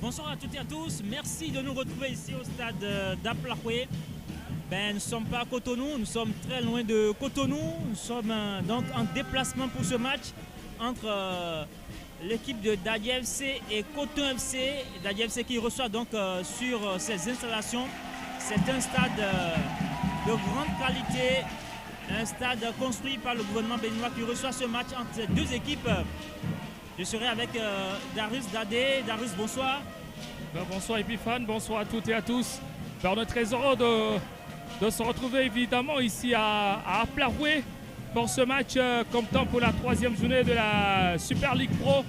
Bonsoir à toutes et à tous, merci de nous retrouver ici au stade d'Aplahoué. Nous ne sommes pas à Cotonou, nous sommes très loin de Cotonou. Nous sommes donc en déplacement pour ce match entre l'équipe de Dadi FC et Coton FC. Dadi FC qui reçoit donc sur ses installations. C'est un stade de grande qualité, un stade construit par le gouvernement béninois qui reçoit ce match entre ces deux équipes. Je serai avec Darius Dadé. Darius, bonsoir. Bonsoir Epiphane, bonsoir à toutes et à tous. On est très heureux de se retrouver évidemment ici à Aplahoué pour ce match comptant pour la troisième journée de la Super League Pro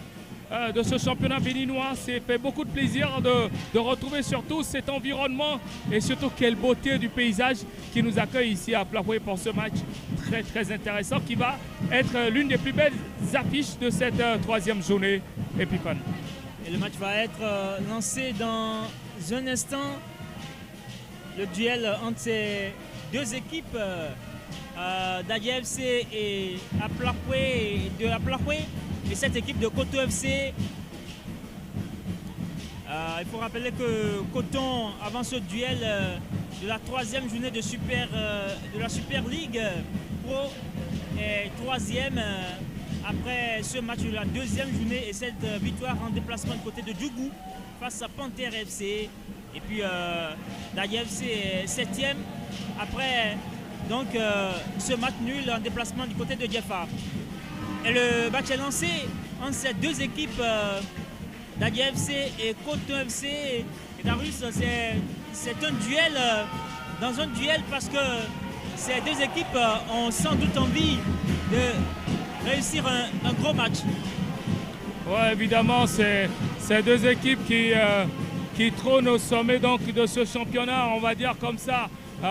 de ce championnat béninois. C'est fait beaucoup de plaisir de retrouver surtout cet environnement et surtout quelle beauté du paysage qui nous accueille ici à Aplahoué pour ce match très intéressant qui va être l'une des plus belles affiches de cette troisième journée Epiphane. Et le match va être lancé dans un instant. Le duel entre ces deux équipes, Dadi FC et Aplahoué, de Aplahoué, et cette équipe de Coton FC. Il faut rappeler que Coton, avant ce duel de la troisième journée de la Super League Pro, est troisième. Après ce match de la deuxième journée et cette victoire en déplacement du côté de Djougou face à Panthère FC. Et puis Dadi FC est septième après donc, ce match nul en déplacement du côté de Diefa. Et le match est lancé entre ces deux équipes, Dadi FC et Coton FC. Et Darius, c'est un duel, dans un duel parce que ces deux équipes ont sans doute envie de réussir un gros match. Oui, évidemment, c'est deux équipes qui trônent au sommet donc, de ce championnat, on va dire comme ça.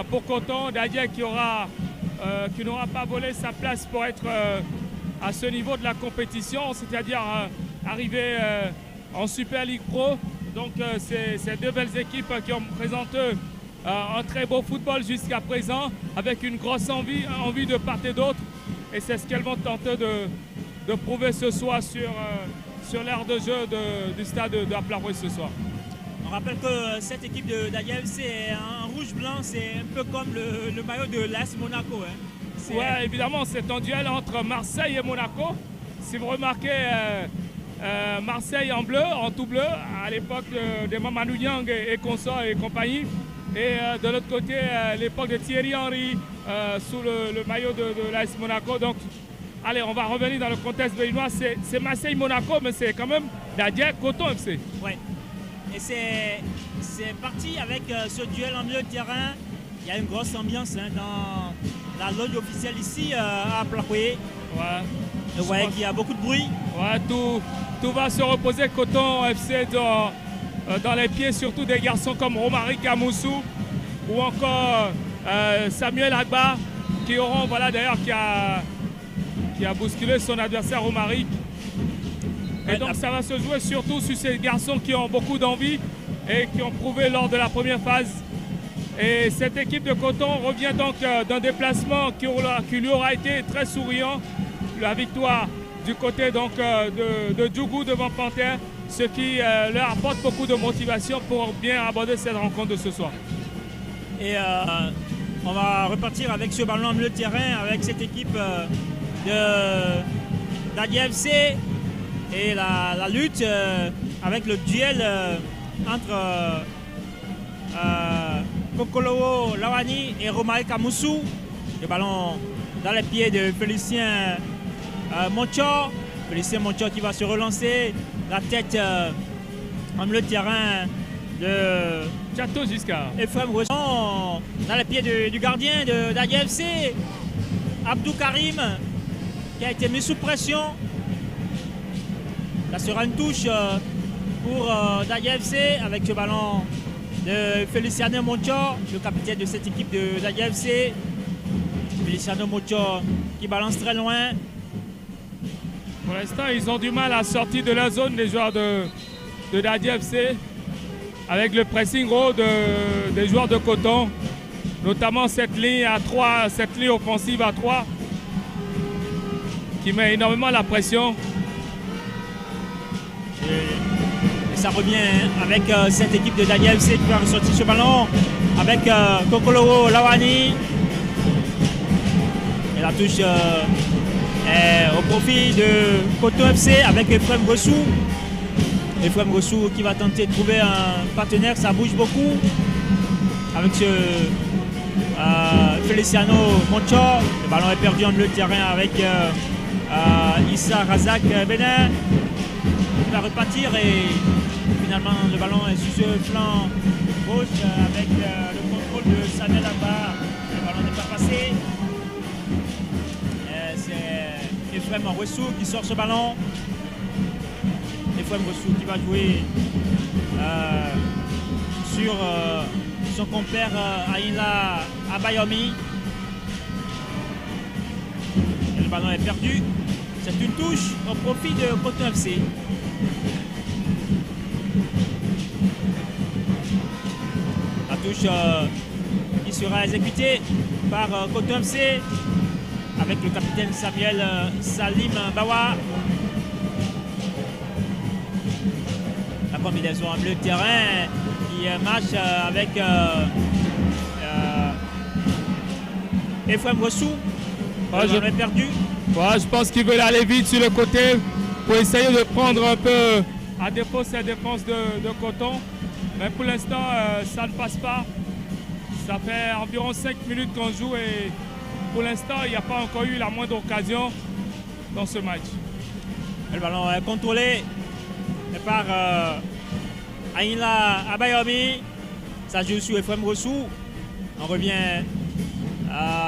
Pour Coton, Dadi qui n'aura pas volé sa place pour être à ce niveau de la compétition, c'est-à-dire arriver en Super League Pro. Donc c'est deux belles équipes qui ont présenté un très beau football jusqu'à présent, avec une grosse envie de part et d'autre. Et c'est ce qu'elles vont tenter de prouver ce soir sur l'aire de jeu du stade d'Aplahoué ce soir. On rappelle que cette équipe de Dadi FC est en rouge-blanc, c'est un peu comme le maillot de l'AS Monaco. Hein. Oui, évidemment, c'est un duel entre Marseille et Monaco. Si vous remarquez, Marseille en bleu, en tout bleu, à l'époque de Mamadou Niang et consorts et compagnie. Et de l'autre côté, l'époque de Thierry Henry sous le maillot de l'AS Monaco. Donc, allez, on va revenir dans le contexte béninois. C'est Marseille-Monaco, mais c'est quand même Dadi Coton FC. Ouais. Et c'est parti avec ce duel en milieu de terrain. Il y a une grosse ambiance dans la loge officielle ici à Aplahoué. Ouais. Vous voyez qu'il y a beaucoup de bruit. Ouais, tout va se reposer Coton FC dans les pieds, surtout des garçons comme Romaric Kamoussou ou encore Samuel Agba qui auront, voilà d'ailleurs, qui a bousculé son adversaire Romaric. Et donc ça va se jouer surtout sur ces garçons qui ont beaucoup d'envie et qui ont prouvé lors de la première phase. Et cette équipe de Coton revient donc d'un déplacement qui lui aura été très souriant. La victoire du côté donc, de Djougou devant Panthère, ce qui leur apporte beaucoup de motivation pour bien aborder cette rencontre de ce soir. Et on va repartir avec ce ballon en milieu de terrain avec cette équipe de Dadi FC. Et la lutte avec le duel entre Kokolowo Lawani et Romaric Kamoussou. Le ballon dans les pieds de Félicien Moncho. Félicien Moncho qui va se relancer. La tête en milieu de terrain de Chateau Giscard. Ephraim Resson dans les pieds du gardien de Dadi FC. Abdou Karim qui a été mis sous pression. Là sera une touche pour Dadi FC avec ce ballon de Feliciano Moncho, le capitaine de cette équipe de Dadi FC. Feliciano Moncho qui balance très loin. Pour l'instant, ils ont du mal à sortir de la zone, les joueurs de Dadi FC, avec le pressing haut des joueurs de Coton, notamment cette ligne à 3, cette ligne offensive à 3, qui met énormément la pression. ça revient avec cette équipe de Dadiel FC qui va ressortir ce ballon avec Kokolowo Lawani. Et la touche est au profit de Coton FC avec Ephraim Gossou. Ephraim Gossou qui va tenter de trouver un partenaire, ça bouge beaucoup avec ce Feliciano Moncho. Le ballon est perdu en milieu de terrain avec Issa Razak Benin. Il va repartir et finalement le ballon est sur ce flanc gauche avec le contrôle de Samuel Abba. Le ballon n'est pas passé. C'est Ephraim Gossou qui sort ce ballon. Ephraim Gossou qui va jouer sur son compère Aïla Abayomi. Et le ballon est perdu. C'est une touche au profit de Coton FC. La touche qui sera exécutée par Coton FC avec le capitaine Samuel Salim Bawa. La combinaison en bleu de terrain qui marche avec Ephraim Gossou. J'en ai perdu. Ouais, je pense qu'ils veulent aller vite sur le côté pour essayer de prendre un peu à défaut cette défense de Coton. Mais pour l'instant, ça ne passe pas. Ça fait environ 5 minutes qu'on joue et pour l'instant, il n'y a pas encore eu la moindre occasion dans ce match. Le ballon est contrôlé par Aïla Abayomi. Ça joue sur Ephraim Gossou. On revient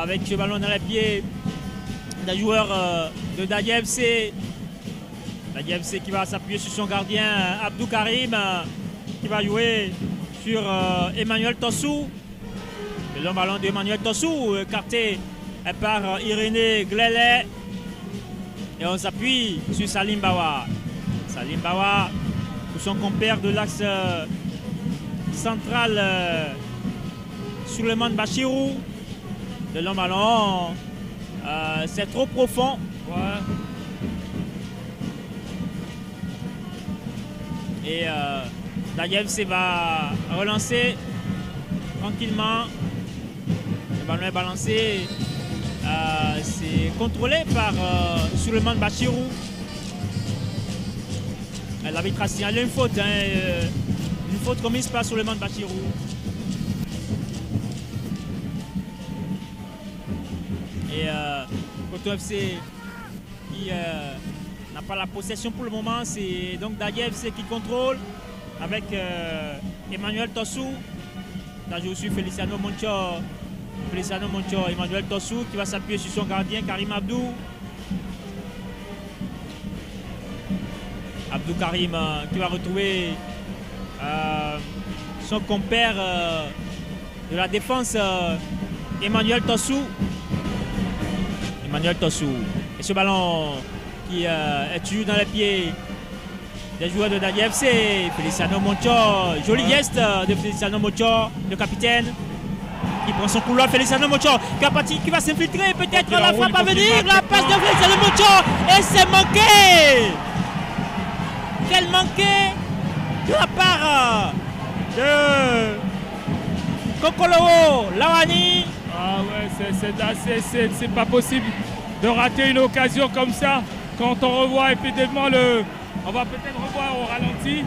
avec ce ballon dans les pieds d'un joueur de Dadiel FC. Dadiel FC qui va s'appuyer sur son gardien Abdou Karim qui va jouer sur Emmanuel Tossou. Le long ballon d'Emmanuel Tossou écarté par Irénée Glele. Et on s'appuie sur Salim Bawa. Salim Bawa pour son compère de l'axe central Souleymane Bachirou. Le long ballon. C'est trop profond. Ouais. Et Dadiel FC va relancer tranquillement. Le ballon est balancé. C'est contrôlé par Souleymane Bachirou. L'arbitre a signalé une faute. Une faute commise par Souleymane Bachirou. Et Coton FC qui n'a pas la possession pour le moment, c'est donc Dadiel FC qui contrôle avec Emmanuel Tossou. Là je suis Feliciano Moncho. Feliciano Moncho, Emmanuel Tossou qui va s'appuyer sur son gardien Karim Abdou. Abdou Karim qui va retrouver son compère de la défense Emmanuel Tossou. Emmanuel Tossou. Et ce ballon qui est toujours dans les pieds des joueurs de Dadiel FC. Feliciano Moncho. Joli geste de Feliciano Moncho, le capitaine. Qui prend son couloir. Feliciano Moncho qui va s'infiltrer. Peut-être la frappe à venir. La passe de Feliciano Moncho. Et c'est manqué. Quel manqué de la part de Kokolowo Lawani. Ah ouais, c'est pas possible de rater une occasion comme ça. Quand on revoit effectivement on va peut-être revoir au ralenti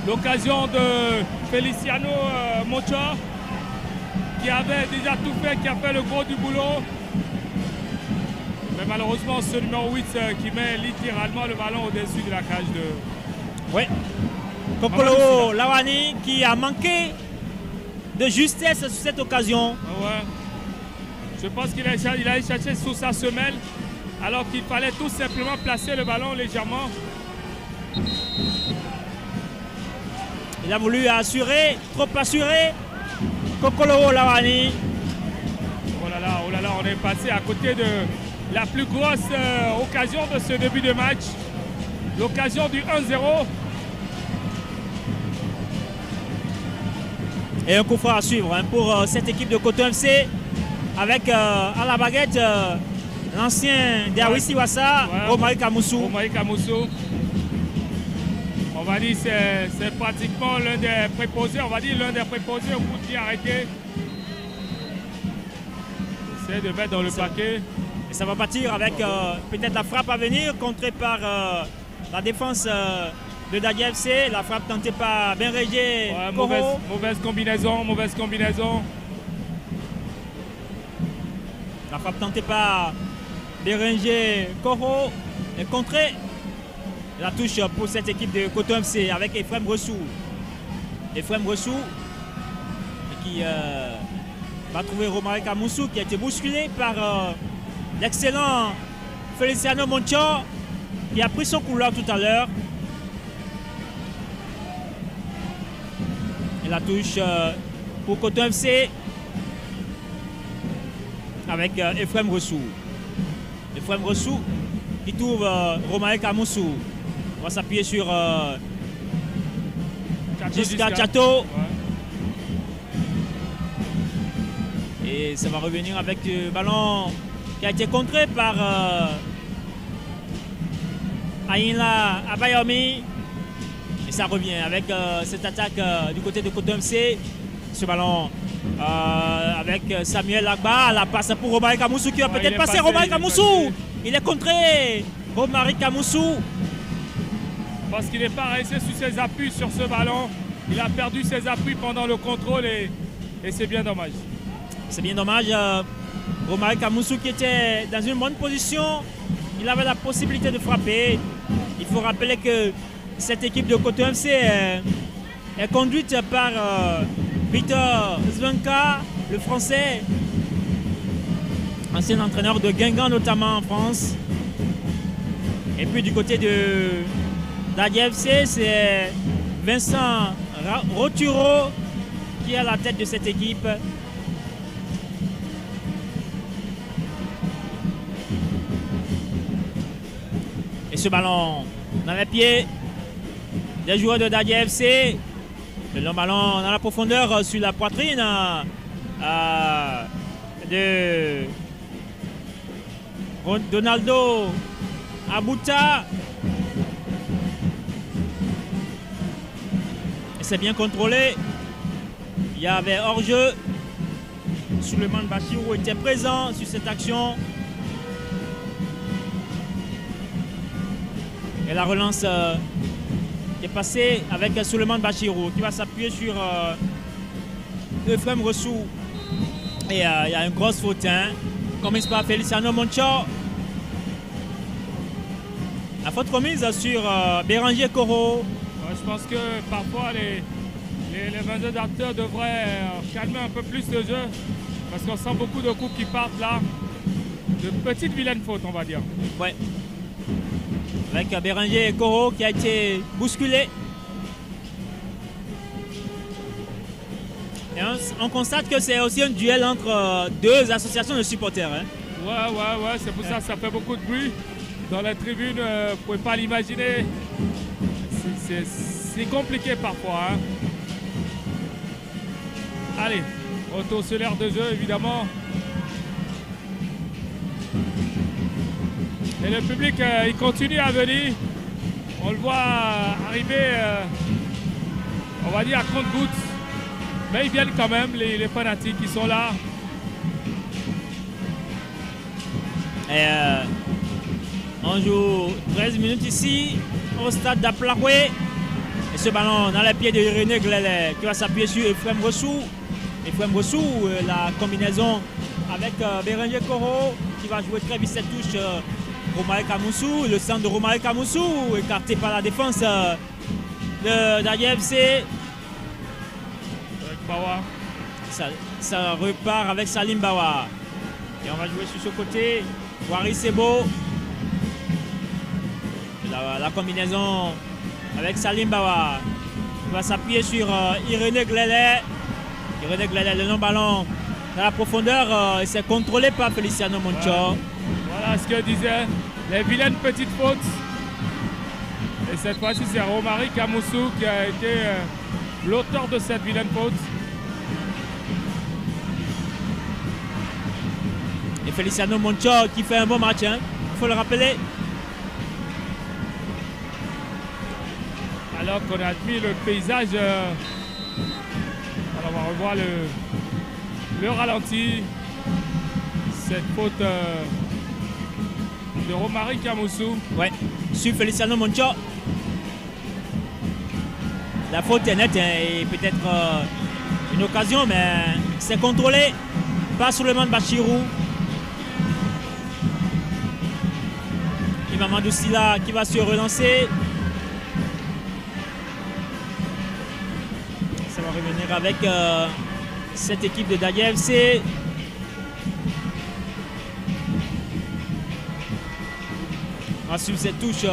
l'occasion de Feliciano Moncho qui avait déjà tout fait, qui a fait le gros du boulot. Mais malheureusement, ce numéro 8 qui met littéralement le ballon au-dessus de la cage de... Oui. Kokolowo Lawani qui a manqué de justesse sur cette occasion. Ouais. Je pense qu'il allait chercher sous sa semelle alors qu'il fallait tout simplement placer le ballon légèrement. Il a voulu assurer, trop assurer. Kokolowo Lawani. Oh là là, on est passé à côté de la plus grosse occasion de ce début de match. L'occasion du 1-0. Et un coup franc à suivre pour cette équipe de Coton FC avec à la baguette l'ancien Derwisi Wassa, Omari Kamoussou. Omari Kamoussou. On On va dire c'est pratiquement l'un des préposés, on va dire l'un des préposés au coup de pied arrêté. Essaie de mettre dans le paquet. Et ça va partir avec peut-être la frappe à venir, contrée par la défense de Dadia FC. La frappe tentée par Benrégé. Ouais, mauvaise combinaison. La frappe tentée par Bérenger Koro est contrée. La touche pour cette équipe de Coton FC avec Ephraim Ressou. Ephraim Ressou qui va trouver Romaric Amoussou qui a été bousculé par l'excellent Feliciano Moncho qui a pris son couloir tout à l'heure. Et la touche pour Coton FC avec Ephraim Ressou. Ephraim Ressou qui trouve Romaric Amoussou. On va s'appuyer sur Giscard Chateau. Ouais. Et ça va revenir avec le ballon qui a été contré par Aïnla Abayomi. Et ça revient avec cette attaque du côté de Coton FC. Ce ballon avec Samuel Agba. La passe pour Romaric Amoussou qui va peut-être passer. Romaric Amoussou, il est contré. Romaric Amoussou. Parce qu'il n'est pas resté sur ses appuis sur ce ballon. Il a perdu ses appuis pendant le contrôle et c'est bien dommage. C'est bien dommage. Romaric Amoussou qui était dans une bonne position. Il avait la possibilité de frapper. Il faut rappeler que cette équipe de Coton FC est conduite par Victor Zvenka, le français, ancien entraîneur de Guingamp notamment en France. Et puis du côté de Dadia FC, c'est Vincent Roturo qui est à la tête de cette équipe. Et ce ballon dans les pieds des joueurs de Dadia FC. Le long ballon dans la profondeur sur la poitrine de Donaldo Abuta. Et c'est bien contrôlé. Il y avait hors-jeu. Souleymane Bachirou était présent sur cette action. Et la relance est passée avec Souleymane Bachirou qui va s'appuyer sur Ephraim Ressou. Et il y a une grosse faute. Commise par Feliciano Moncho. La faute commise sur Béranger Koro. Ouais, je pense que parfois les vendeurs d'acteurs devraient calmer un peu plus le jeu. Parce qu'on sent beaucoup de coups qui partent là. De petites vilaines fautes, on va dire. Ouais. Avec Béranger Koro qui a été bousculé. Et on constate que c'est aussi un duel entre deux associations de supporters. Ouais, c'est pour ça que ça fait beaucoup de bruit. Dans la tribune, vous ne pouvez pas l'imaginer. C'est compliqué parfois. Allez, retour sur l'aire de jeu évidemment. Et le public, il continue à venir. On le voit arriver, on va dire à compte-gouttes. Mais ils viennent quand même, les fanatiques, ils sont là. Et on joue 13 minutes ici, au stade d'Aplaoué. Et ce ballon dans les pieds de Irénée Glele qui va s'appuyer sur Ephraim Ressou. Ephraim Ressou, la combinaison avec Béranger Koro qui va jouer très vite cette touche. Romaric Amoussou, le centre de Romaric Amoussou, écarté par la défense de Dadia FC. Ça repart avec Salim Bawa. Et on va jouer sur ce côté. Wari Sebo. La combinaison avec Salim Bawa. Il va s'appuyer sur Irénée Glele. Irénée Glele, le long ballon dans la profondeur. Et c'est contrôlé par Feliciano Moncho. Ouais. Voilà ce que disait, les vilaines petites fautes. Et cette fois-ci, c'est Romaric Amoussou qui a été l'auteur de cette vilaine faute. Et Feliciano Moncho qui fait un bon match, il faut le rappeler. Alors qu'on admire le paysage. Alors on va revoir le ralenti. Cette faute de Romaric Amoussou. Ouais, sur Feliciano Moncho. La faute est nette et peut-être une occasion, mais c'est contrôlé par Souleymane Bachirou. Et Mamadou Silla qui va se relancer. Ça va revenir avec cette équipe de Daguet FC. On va suivre cette touche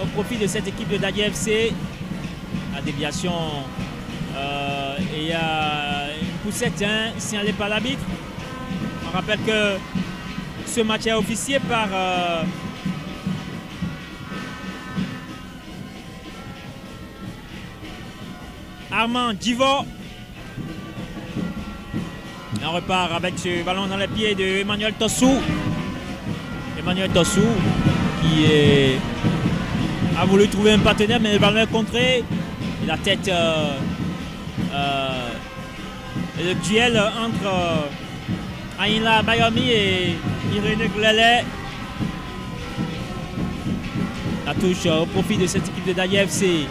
au profit de cette équipe de Daguet FC. La déviation et il y a une poussette signalée par l'arbitre. On rappelle que ce match est officié par Armand Djivo. On repart avec ce ballon dans les pieds de Emmanuel Tossou. Emmanuel Tossou qui a voulu trouver un partenaire, mais le ballon est contré. Et la tête, le duel entre Aïnla Bayomi et Irénée Glele. La touche au profit de cette équipe de Daguet FC.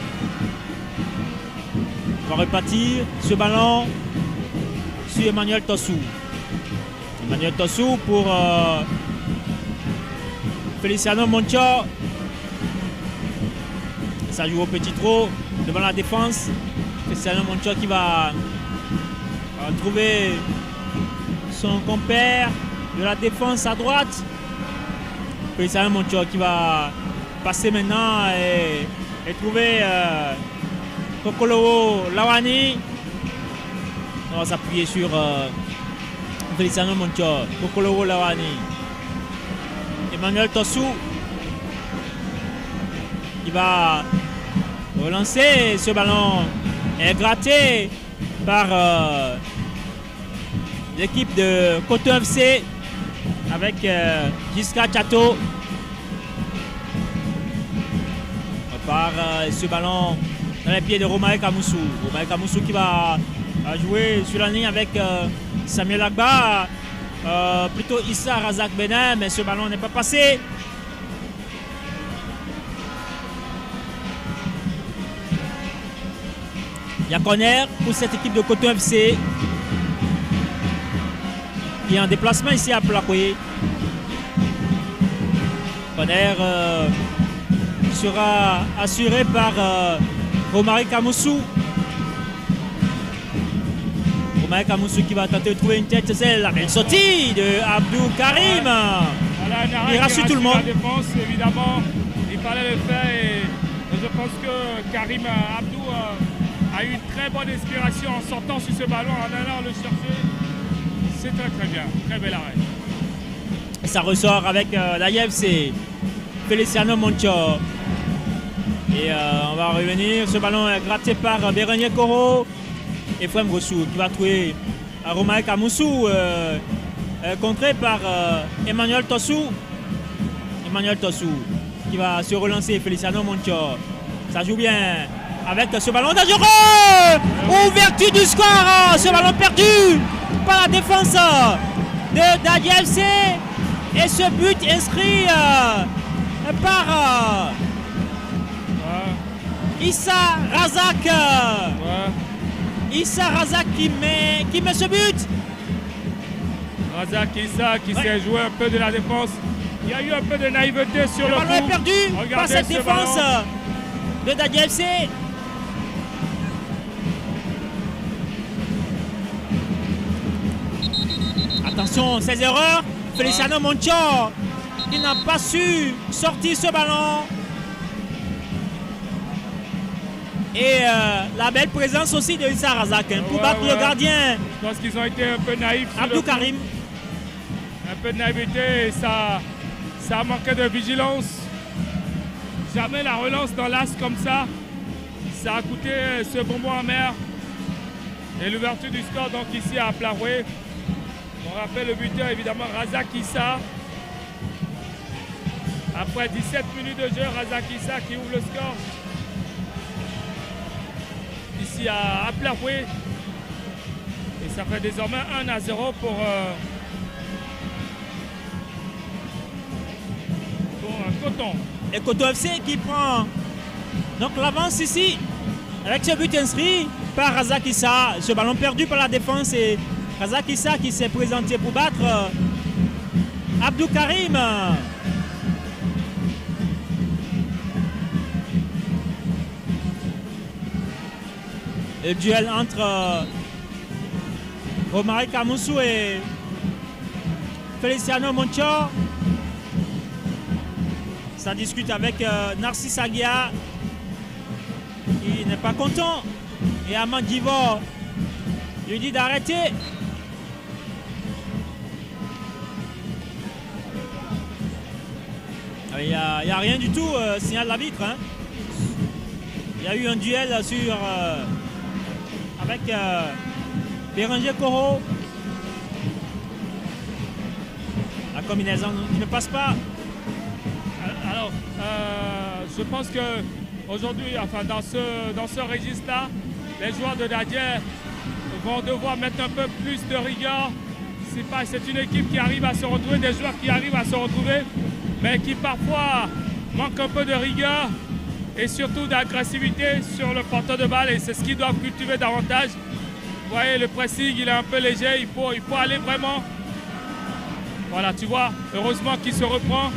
On va repartir ce ballon sur Emmanuel Tossou. Emmanuel Tossou pour Feliciano Moncho. Ça joue au petit trot devant la défense. Feliciano Moncho qui va trouver son compère de la défense à droite. Feliciano Moncho qui va passer maintenant et trouver Kokolo Lawani. On va s'appuyer sur Feliciano Moncho. Kokolo Lawani. Emmanuel Tossou qui va relancer ce ballon est gratté par l'équipe de Coton FC avec Jiska Chato. On repart ce ballon dans les pieds de Romaric Amoussou. Romaric Amoussou qui va jouer sur la ligne avec Samuel Agba. Plutôt Issa Razak Benin, mais ce ballon n'est pas passé. Il y a corner pour cette équipe de Coton FC qui est en déplacement ici à Plakoé. Corner sera assuré par Romaric Amoussou. Romaric Amoussou qui va tenter de trouver une tête, c'est la belle sortie de Abdou Karim. Voilà, il rassure tout le monde. La défense, évidemment, il fallait le faire et je pense que Karim Abdou a eu une très bonne inspiration en sortant sur ce ballon, en allant le chercher. C'est très bien, très bel arrêt. Ça ressort avec la FC, Feliciano Moncho. Et on va revenir, ce ballon est gratté par Bérénier Koro. Et Frem Gossou qui va trouver Romaric Amoussou, contré par Emmanuel Tossou. Emmanuel Tossou qui va se relancer, Feliciano Moncho. Ça joue bien avec ce ballon dangereux. Ouverture du score, ce ballon perdu par la défense de Daguet FC. Et ce but inscrit par Issa Razak. Issa Razak qui met ce but. Razak Issa qui s'est joué un peu de la défense. Il y a eu un peu de naïveté sur le coup. Le ballon est perdu par cette défense de Daguet FC. Attention, ces erreurs. Feliciano Moncho qui n'a pas su sortir ce ballon. Et la belle présence aussi de Issa Razak pour battre le gardien. Je pense qu'ils ont été un peu naïfs. Abdou Karim. Un peu de naïveté et ça a manqué de vigilance. Jamais la relance dans l'as comme ça. Ça a coûté ce bonbon amer. Et l'ouverture du score donc ici à Plaroué. On rappelle le buteur évidemment Razak Issa. Après 17 minutes de jeu, Razak Issa qui ouvre le score. y a Aplafoué. Et ça fait désormais 1-0 pour Coton. Et Coton FC qui prend donc l'avance ici avec ce but inscrit par Razak Issa. Ce ballon perdu par la défense et Razak Issa qui s'est présenté pour battre Abdou Karim. Le duel entre Romaric Amoussou et Feliciano Moncho. Ça discute avec Narcisse Aguia qui n'est pas content. Et Amand Divor lui dit d'arrêter. Il n'y a rien du tout, signal l'arbitre. Hein. Il y a eu un duel avec Béranger Koro. La combinaison qui ne passe pas. Alors, je pense que aujourd'hui, enfin dans ce registre-là, les joueurs de Dadier vont devoir mettre un peu plus de rigueur. C'est une équipe qui arrive à se retrouver, des joueurs qui arrivent à se retrouver, mais qui parfois manquent un peu de rigueur et surtout d'agressivité sur le porteur de balle. Et c'est ce qu'ils doivent cultiver davantage. Vous voyez, le pressing, il est un peu léger. Il faut aller vraiment. Voilà, tu vois, heureusement qu'il se reprend.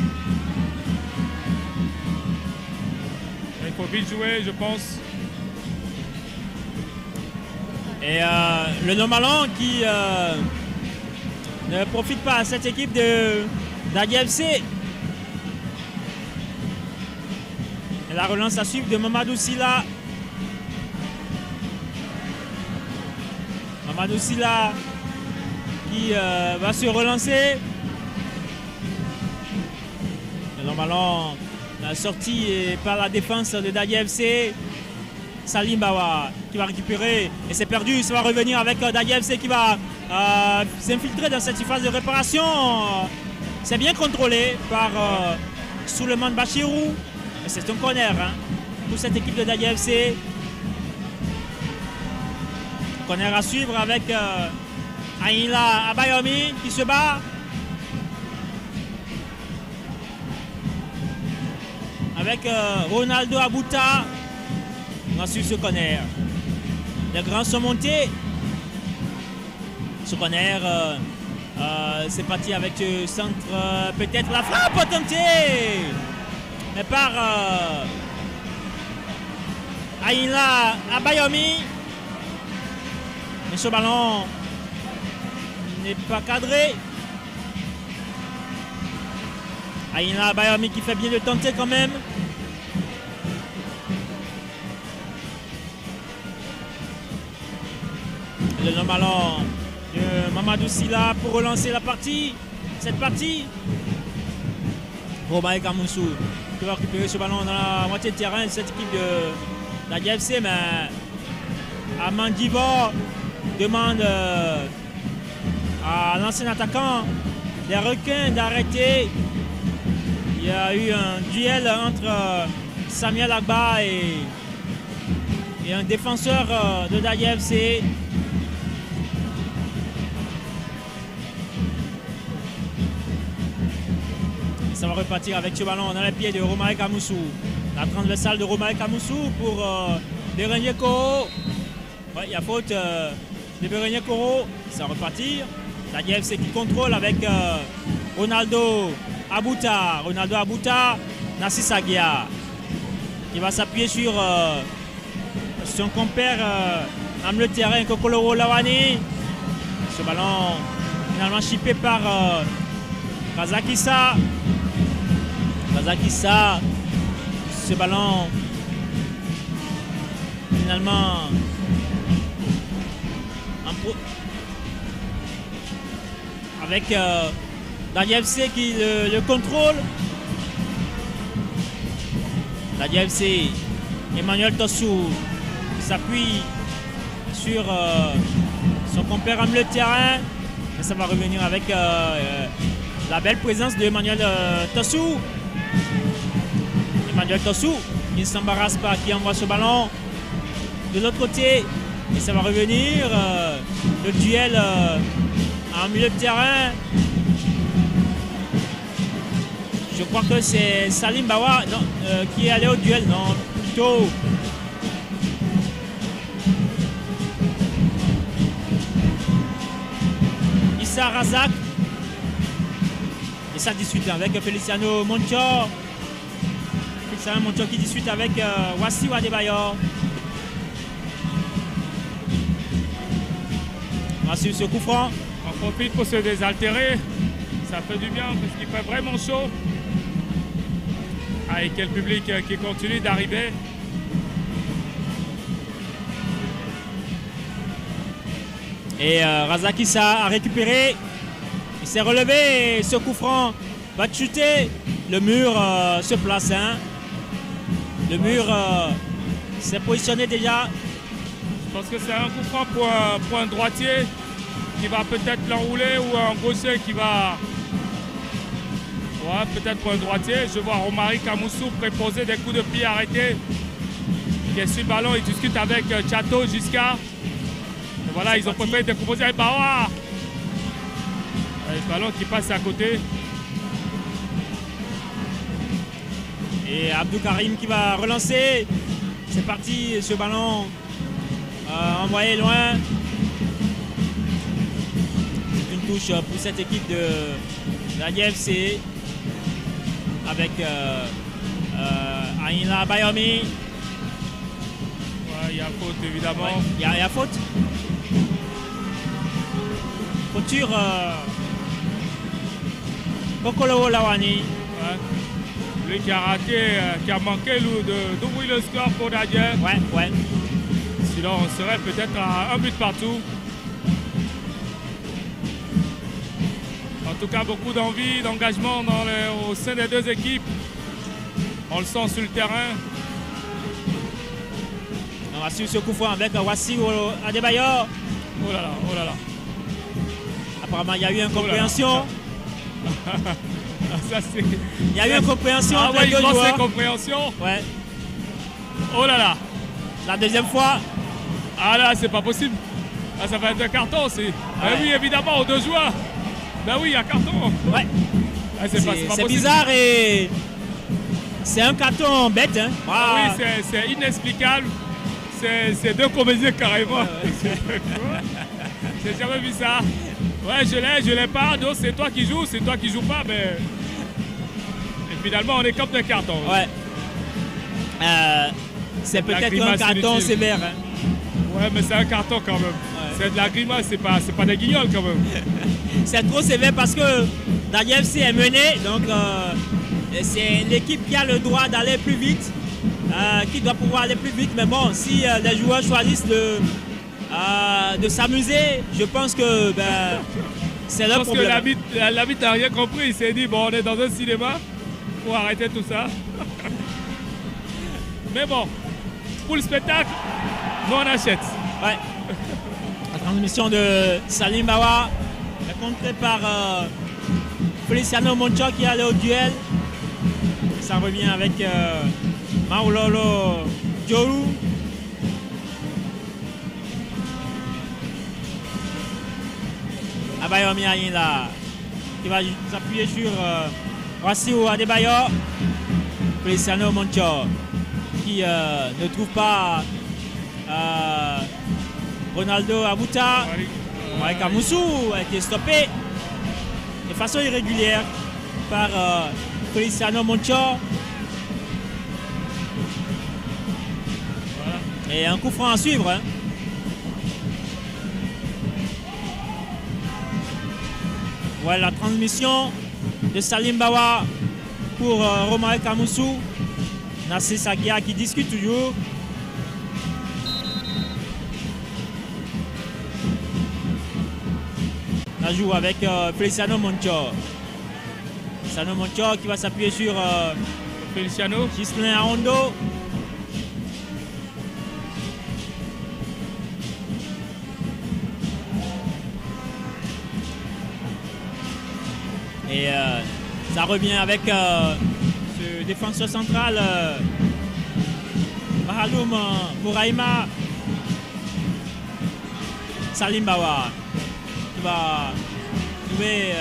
Il faut vite jouer, je pense. Et le Nomalon qui ne profite pas à cette équipe d'ADFC. Et la relance à suivre de Mamadou Silla. Mamadou Silla qui va se relancer. Le Nomalon sorti par la défense de DADFC. Salim Bawa qui va récupérer et c'est perdu. Ça va revenir avec DADFC qui va s'infiltrer dans cette phase de réparation. C'est bien contrôlé par Souleymane Bachirou. C'est un corner hein, pour cette équipe de DADFC. Corner à suivre avec Aïla Abayomi qui se bat. Avec Ronaldo Abouta. On a suivi ce corner. Les grands sont montés. Ce corner, c'est parti avec ce centre. Peut-être la frappe tentée. Mais par Aïla Abayomi. Mais ce ballon n'est pas cadré. Aïla Abayomi qui fait bien de tenter quand même. Le long ballon de Mamadou Silla pour relancer la partie. Cette partie. Romaï Kamoussou qui va récupérer ce ballon dans la moitié de terrain de cette équipe de la DFC. Mais Amand Divor demande à l'ancien attaquant des requins d'arrêter. Il y a eu un duel entre Samuel Agba et un défenseur de DADFC. Ça va repartir avec ce ballon dans les pieds de Romaric Amoussou. La transversale de Romaric Amoussou pour Béranger Koro. Ouais, il y a faute de Béranger Koro. Ça va repartir. La DFC qui contrôle avec Ronaldo Abouta. Ronaldo Abouta, Narcisse Aguia qui va s'appuyer sur son compère dans le terrain, Kokolo Lawani. Ce ballon finalement chippé par Razak Issa. Razak Issa, ce ballon finalement avec DADFC qui le contrôle. DADFC, Emmanuel Tossou s'appuie sur son compère en milieu de terrain. Et ça va revenir avec la belle présence de Emmanuel Tossou. Emmanuel Tossou qui ne s'embarrasse pas, qui envoie ce ballon de l'autre côté Et ça va revenir. Le duel en milieu de terrain. Je crois que c'est Salim Bawa qui est allé au duel. Non, plutôt. Issa Razak. Et ça discute avec Feliciano Moncho. Feliciano Moncho qui discute avec Wassy Adebayor. On va suivre ce coup franc. On profite pour se désaltérer. Ça fait du bien parce qu'il fait vraiment chaud. Ah, et quel public qui continue d'arriver. Et Razak Issa a récupéré. Il s'est relevé et ce coup franc va chuter. Le mur se place. Hein. Le mur s'est positionné déjà. Je pense que c'est un coup franc pour un droitier qui va peut-être l'enrouler ou un gaucher qui va... Ouais, peut-être pour un droitier. Je vois Romaric Amoussou préposer des coups de pied arrêtés. Il est sur le ballon, il discute avec Chato Giscard. Et voilà, ils ont préféré décomposer avec Bawa. Le ballon qui passe à côté. Et Abdou Karim qui va relancer. C'est parti, ce ballon envoyé loin. C'est une touche pour cette équipe de la DFC. Avec Aïna Bayomi. Ouais, il y a faute évidemment. Ouais, il y a faute. Couture Bokolo Lawani. Ouais. Lui qui a raté, qui a manqué d'ouvrir le score pour Dadier. Ouais. Sinon on serait peut-être à un but partout. En tout cas, beaucoup d'envie, d'engagement au sein des deux équipes. On le sent sur le terrain. On va suivre ce coup franc avec Wassy Adebayor. Oh là là. Apparemment, il y a eu une incompréhension. Il y a eu une compréhension entre les deux joueurs. Compréhension. Ouais. Oh là là. La deuxième fois. Ah là, c'est pas possible. Ah, ça va être un carton aussi. Ouais. Ah oui, évidemment, aux deux joueurs. Ben oui, un carton. Ouais. Ah, c'est bizarre et c'est un carton bête. Hein. Ah oui, c'est inexplicable. C'est deux comédiens carrément. Ouais. J'ai jamais vu ça. Ouais, je l'ai pas. Donc c'est toi qui joues pas. Mais... Et finalement, on est comme des cartons. Ouais. C'est peut-être un carton inutile. sévère. Hein. Ouais, mais c'est un carton quand même. Ouais. C'est de la grimace, c'est pas des guignols quand même. C'est trop sévère parce que la UFC est menée, donc c'est l'équipe qui a le droit d'aller plus vite, qui doit pouvoir aller plus vite. Mais bon, si les joueurs choisissent de s'amuser, je pense que c'est leur problème. Je pense que l'arbitre n'a rien compris. Il s'est dit, bon, on est dans un cinéma, faut arrêter tout ça. Mais bon, pour le spectacle, nous on achète. Ouais. La transmission de Salim Bawa est contrée par Feliciano Moncho qui est allé au duel. Et ça revient avec Maulolo Dioru. Abayomi Aïla qui va s'appuyer sur Wassy Adebayor. Feliciano Moncho qui ne trouve pas Ronaldo Abuta. Romaric Amoussou a été stoppé de façon irrégulière par Feliciano Moncho. Voilà. Et un coup franc à suivre. Hein. Voilà la transmission de Salim Bawa pour Romaric Amoussou. Nassir Sagia qui discute toujours. On joue avec Feliciano Moncho. Feliciano Moncho qui va s'appuyer sur Feliciano. Gislain Aondo. Et ça revient avec ce défenseur central Mahaloum Mouraïma Salim Bawa qui va trouver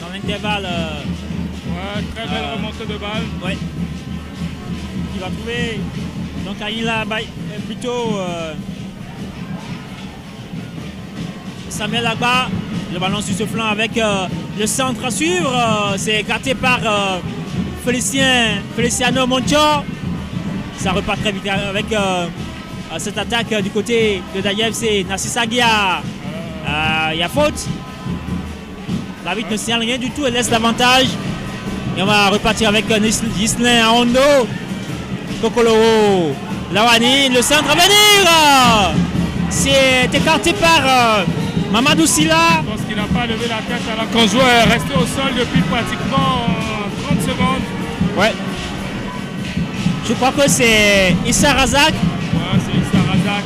dans l'intervalle. Ouais, très belle remontée de balle. Ouais. Qui va trouver. Donc Aïla plutôt Samuel Agba. Le ballon sur ce flanc avec le centre à suivre. C'est écarté par Feliciano Moncho. Ça repart très vite avec cette attaque du côté de Daya FC. Narcissa Guia. Il y a faute. L'arbitre ne signale rien du tout et laisse l'avantage. Et on va repartir avec Gislain Aondo. Kokolo Lawani, le centre à venir. C'est écarté par Mamadou Silla. Je pense qu'il n'a pas levé la tête alors qu'on joueur est resté au sol depuis pratiquement 30 secondes. Ouais. Je crois que c'est Issa Razak. Ouais, c'est Issa Razak.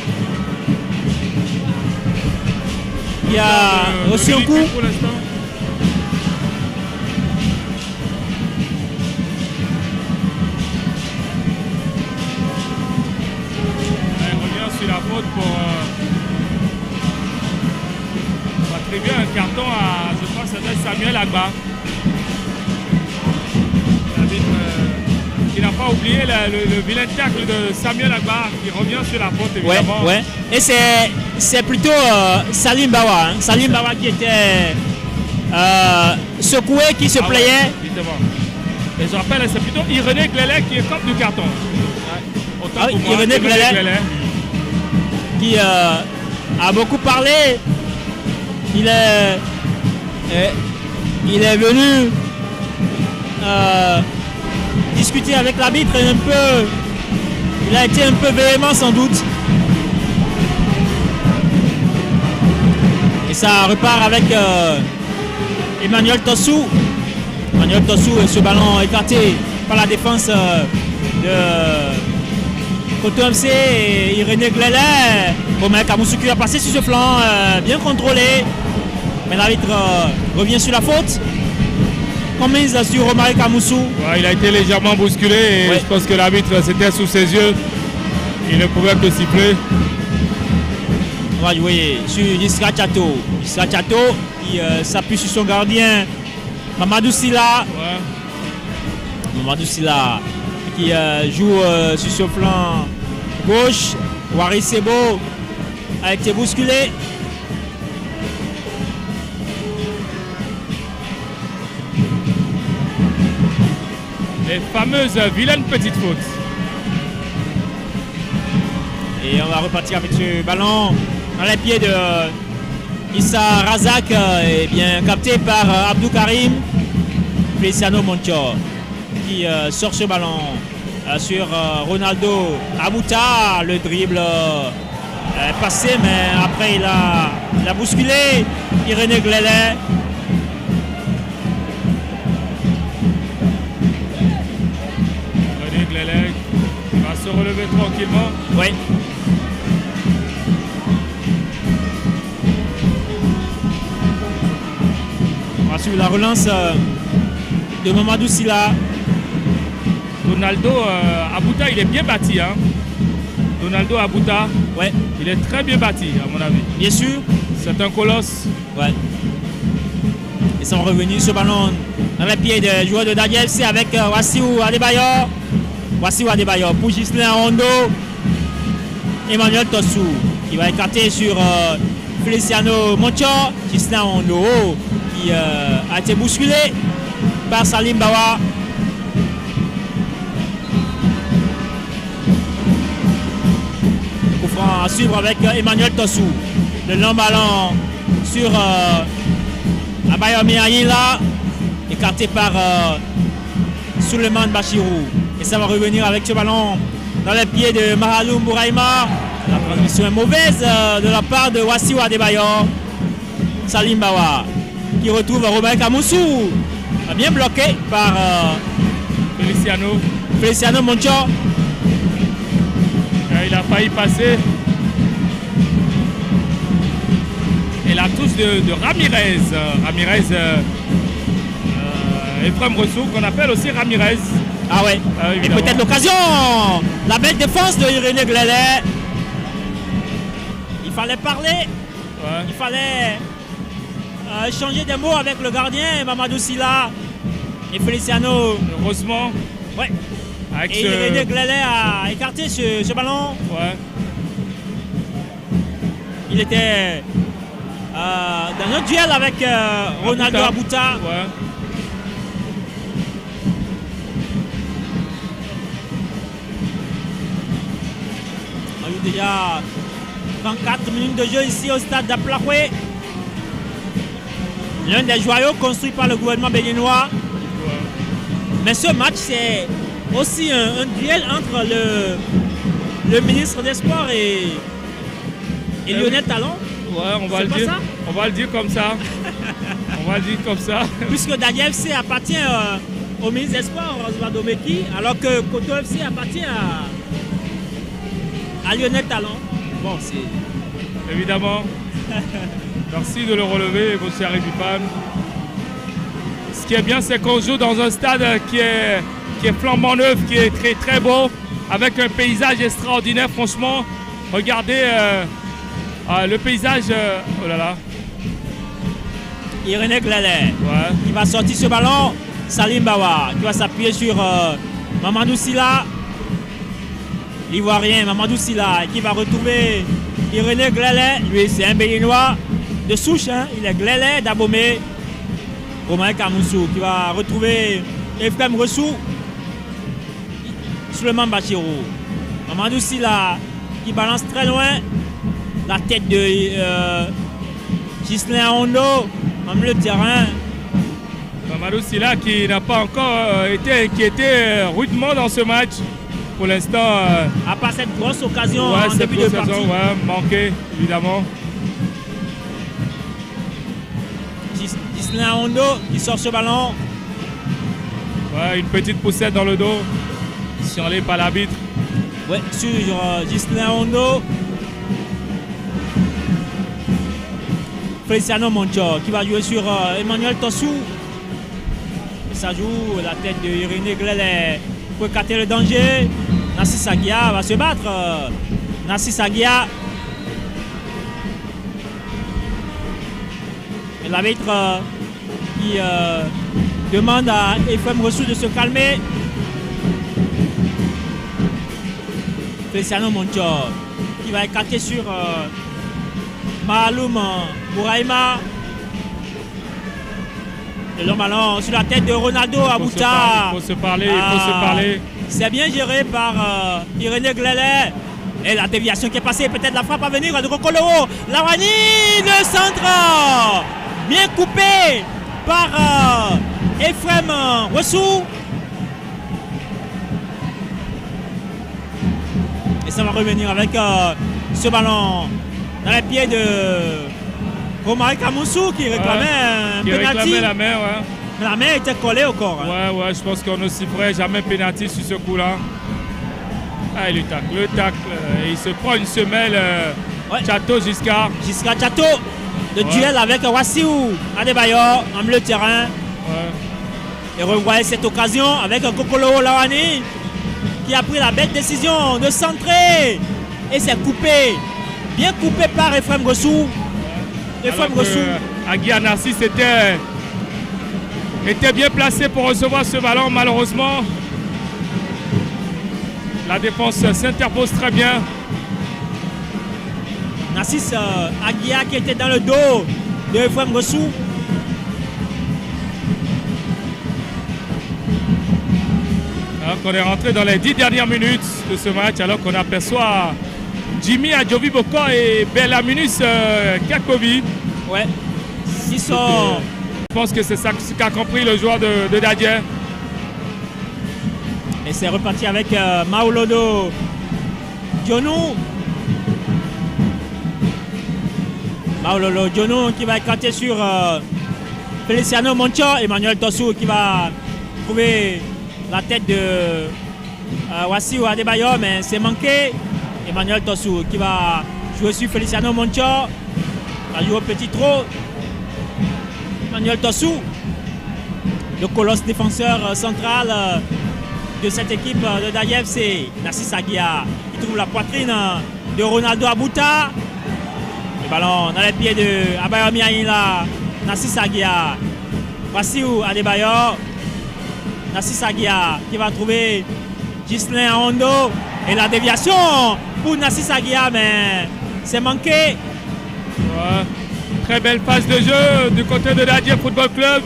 Il a reçu un coup. Pour l'instant. Il revient sur la faute pour attribuer un carton à, je crois que c'est Samuel Agba. Qui n'a pas oublié le vilain tacle de Samuel Agba qui revient sur la faute évidemment. Ouais. Et c'est plutôt Salim Bawa. Hein. Salim Bawa qui était secoué, qui se playait. Évidemment. Et je rappelle, c'est plutôt Irénée Glélé qui est contre du carton. Ouais. Autant pour moi, Irénée Glélé qui a beaucoup parlé. Il est venu discuter avec l'arbitre et il a été un peu véhément sans doute. Et ça repart avec Emmanuel Tossou. Emmanuel Tossou et ce ballon écarté par la défense de Koto MC et Irénée Glélé. Romain Kamoussou qui va passer sur ce flanc, bien contrôlé. Mais l'arbitre revient sur la faute. On mise sur Romain Kamoussou. Ouais, il a été légèrement bousculé et je pense que l'arbitre c'était sous ses yeux. Il ne pouvait que siffler. On va jouer sur Isra Chato. Isra Chato qui s'appuie sur son gardien Mamadou Silla. Ouais. Mamadou Silla qui joue sur ce flanc gauche. Wari Sebo a été bousculé. Les fameuses vilaines petites fautes. Et on va repartir avec ce ballon dans les pieds de Issa Razak, et bien capté par Abdou Karim. Feliciano Moncho qui sort ce ballon sur Ronaldo Abouta. Le dribble est passé, mais après il a bousculé Irénée Glélé. Il va se relever tranquillement. Oui. On va suivre la relance de Mamadou Silla. Ronaldo Abouta, il est bien bâti. Hein. Ronaldo Abouta, ouais. Il est très bien bâti à mon avis. Bien sûr. C'est un colosse. Ouais. Ils sont revenus ce ballon dans les pieds des joueurs de Daya FC avec Wassiou Adebayor. Wassiou Adebayor pour Gislain Aondo. Emmanuel Tossou qui va écarter sur Feliciano Moncho. Gislain Aondo qui a été bousculé par Salim Bawa. Coup franc à suivre avec Emmanuel Tossou. Le long ballon sur Abayomi Aïla, écarté par Souleymane Bachirou. Et ça va revenir avec ce ballon dans les pieds de Mahaloum Bouraïma. La transmission est mauvaise de la part de Wassiou Adebayor. Salim Bawa qui retrouve Robert Kamoussou, bien bloqué par Feliciano Moncho. Il a failli passer. Et la touche de Ramirez. Ramirez, Ephraim Ressou, qu'on appelle aussi Ramirez. Ah ouais. Et peut-être l'occasion. La belle défense de Irénée Glélé. Il fallait parler. Ouais. Il fallait échanger des mots avec le gardien, Mamadou Sylla et Feliciano. Heureusement. Ouais. Avec Et Irénée Glelet a écarté ce ballon. Ouais. Il était dans un duel avec Ronaldo Abouta. Ouais. On a eu déjà 34 minutes de jeu ici au stade d'Aplakwe. L'un des joyaux construits par le gouvernement béninois. Ouais. Mais ce match, c'est aussi un duel entre le ministre des Sports et Lionel Talon. Ouais, on va le dire. On va le dire comme ça. On va le dire comme ça. Puisque Dadier FC appartient au ministre des Sports, Osvaldo Meki, alors que Koto FC appartient à Lionel Talon. Bon, c'est... Évidemment. Merci de le relever, mon cher Epipane. Ce qui est bien, c'est qu'on joue dans un stade qui est flambant neuf, qui est très très beau, avec un paysage extraordinaire. Franchement, regardez le paysage. Oh là là. Irénée Glelet, Ouais. qui va sortir ce ballon. Salim Bawa, qui va s'appuyer sur Mamadou Sylla. L'Ivoirien Mamadou Sylla, qui va retrouver Irénée Glelet. Lui, c'est un Béninois de souche, hein. Il est Glelet d'Abomey. Romain Kamoussou, qui va retrouver Ephraim Ressou. Suleiman Bachirou. Mamadou Sylla, qui balance très loin. La tête de Ghislain Hondo, même le terrain. Mamadou Sylla qui n'a pas encore été inquiété rudement dans ce match. Pour l'instant. À part cette grosse occasion ouais, en début de partie. Ouais, manqué, évidemment. Ghislain Hondo qui sort ce ballon. Ouais, une petite poussette dans le dos. Signalé par l'arbitre. Ouais, sur Ghislain Hondo. Feliciano Moncho qui va jouer sur Emmanuel Tossou. Et ça joue la tête de Irénée Glelet pour écarter le danger. Nassis Aguia va se battre. Nassis Aguia. Et l'arbitre qui demande à Ephraim Ressou de se calmer. Feliciano Moncho qui va écarter sur Mahaloum Bouraïma. Et le ballon sur la tête de Ronaldo Abouta. Il faut se parler, il faut se parler. C'est bien géré par Irénée Glelet. Et la déviation qui est passée, peut-être la frappe à venir de Kokolo. Lawani, le centre bien coupé par Ephraim Ressou. Et ça va revenir avec ce ballon dans les pieds de Romaric Kamoussou qui réclamait un qui pénalty. réclamait la main, ouais. Mais la main était collée au corps. Ouais, ouais, je pense qu'on ne s'y ferait jamais pénalty sur ce coup-là. Ah, il le tacle. Il se prend une semelle. Ouais. Chateau Giscard. Giscard Chateau. Le duel avec Wassiou Adebayor en milieu de terrain. Ouais. Et revoyez cette occasion avec Kokolo Lawani qui a pris la belle décision de centrer. Et c'est coupé. Bien coupé par Ephraim Ressou. Ephraim Ressou. Aguia Narcisse était bien placé pour recevoir ce ballon. Malheureusement, la défense s'interpose très bien. Narcisse Aguia qui était dans le dos de Ephraim Ressou. Alors qu'on est rentré dans les 10 dernières minutes de ce match, alors qu'on aperçoit Jimmy Adjovi Boko et Belaminus Kakovi. Ouais. Ils sont... Je pense que c'est ça qu'a compris le joueur de Dadier. Et c'est reparti avec Maolodo Dionou. Maolodo Dionou qui va écarter sur Feliciano Moncho. Emmanuel Tossou qui va trouver la tête de Wassiou Adebayor, mais c'est manqué. Emmanuel Tossou qui va jouer sur Feliciano Moncho. Va jouer au petit trot. Emmanuel Tossou, le colosse défenseur central de cette équipe de Dadier FC. Narcisse Aguia qui trouve la poitrine de Ronaldo Abouta. ballon dans les pieds de Abayomi Aïla, Nassis Aguia. Voici où Adebayor. Nassis Aguia qui va trouver Ghislain Hondo. Et la déviation pour Nassis Aguia, mais c'est manqué. Ouais. Très belle phase de jeu du côté de Dadje Football Club.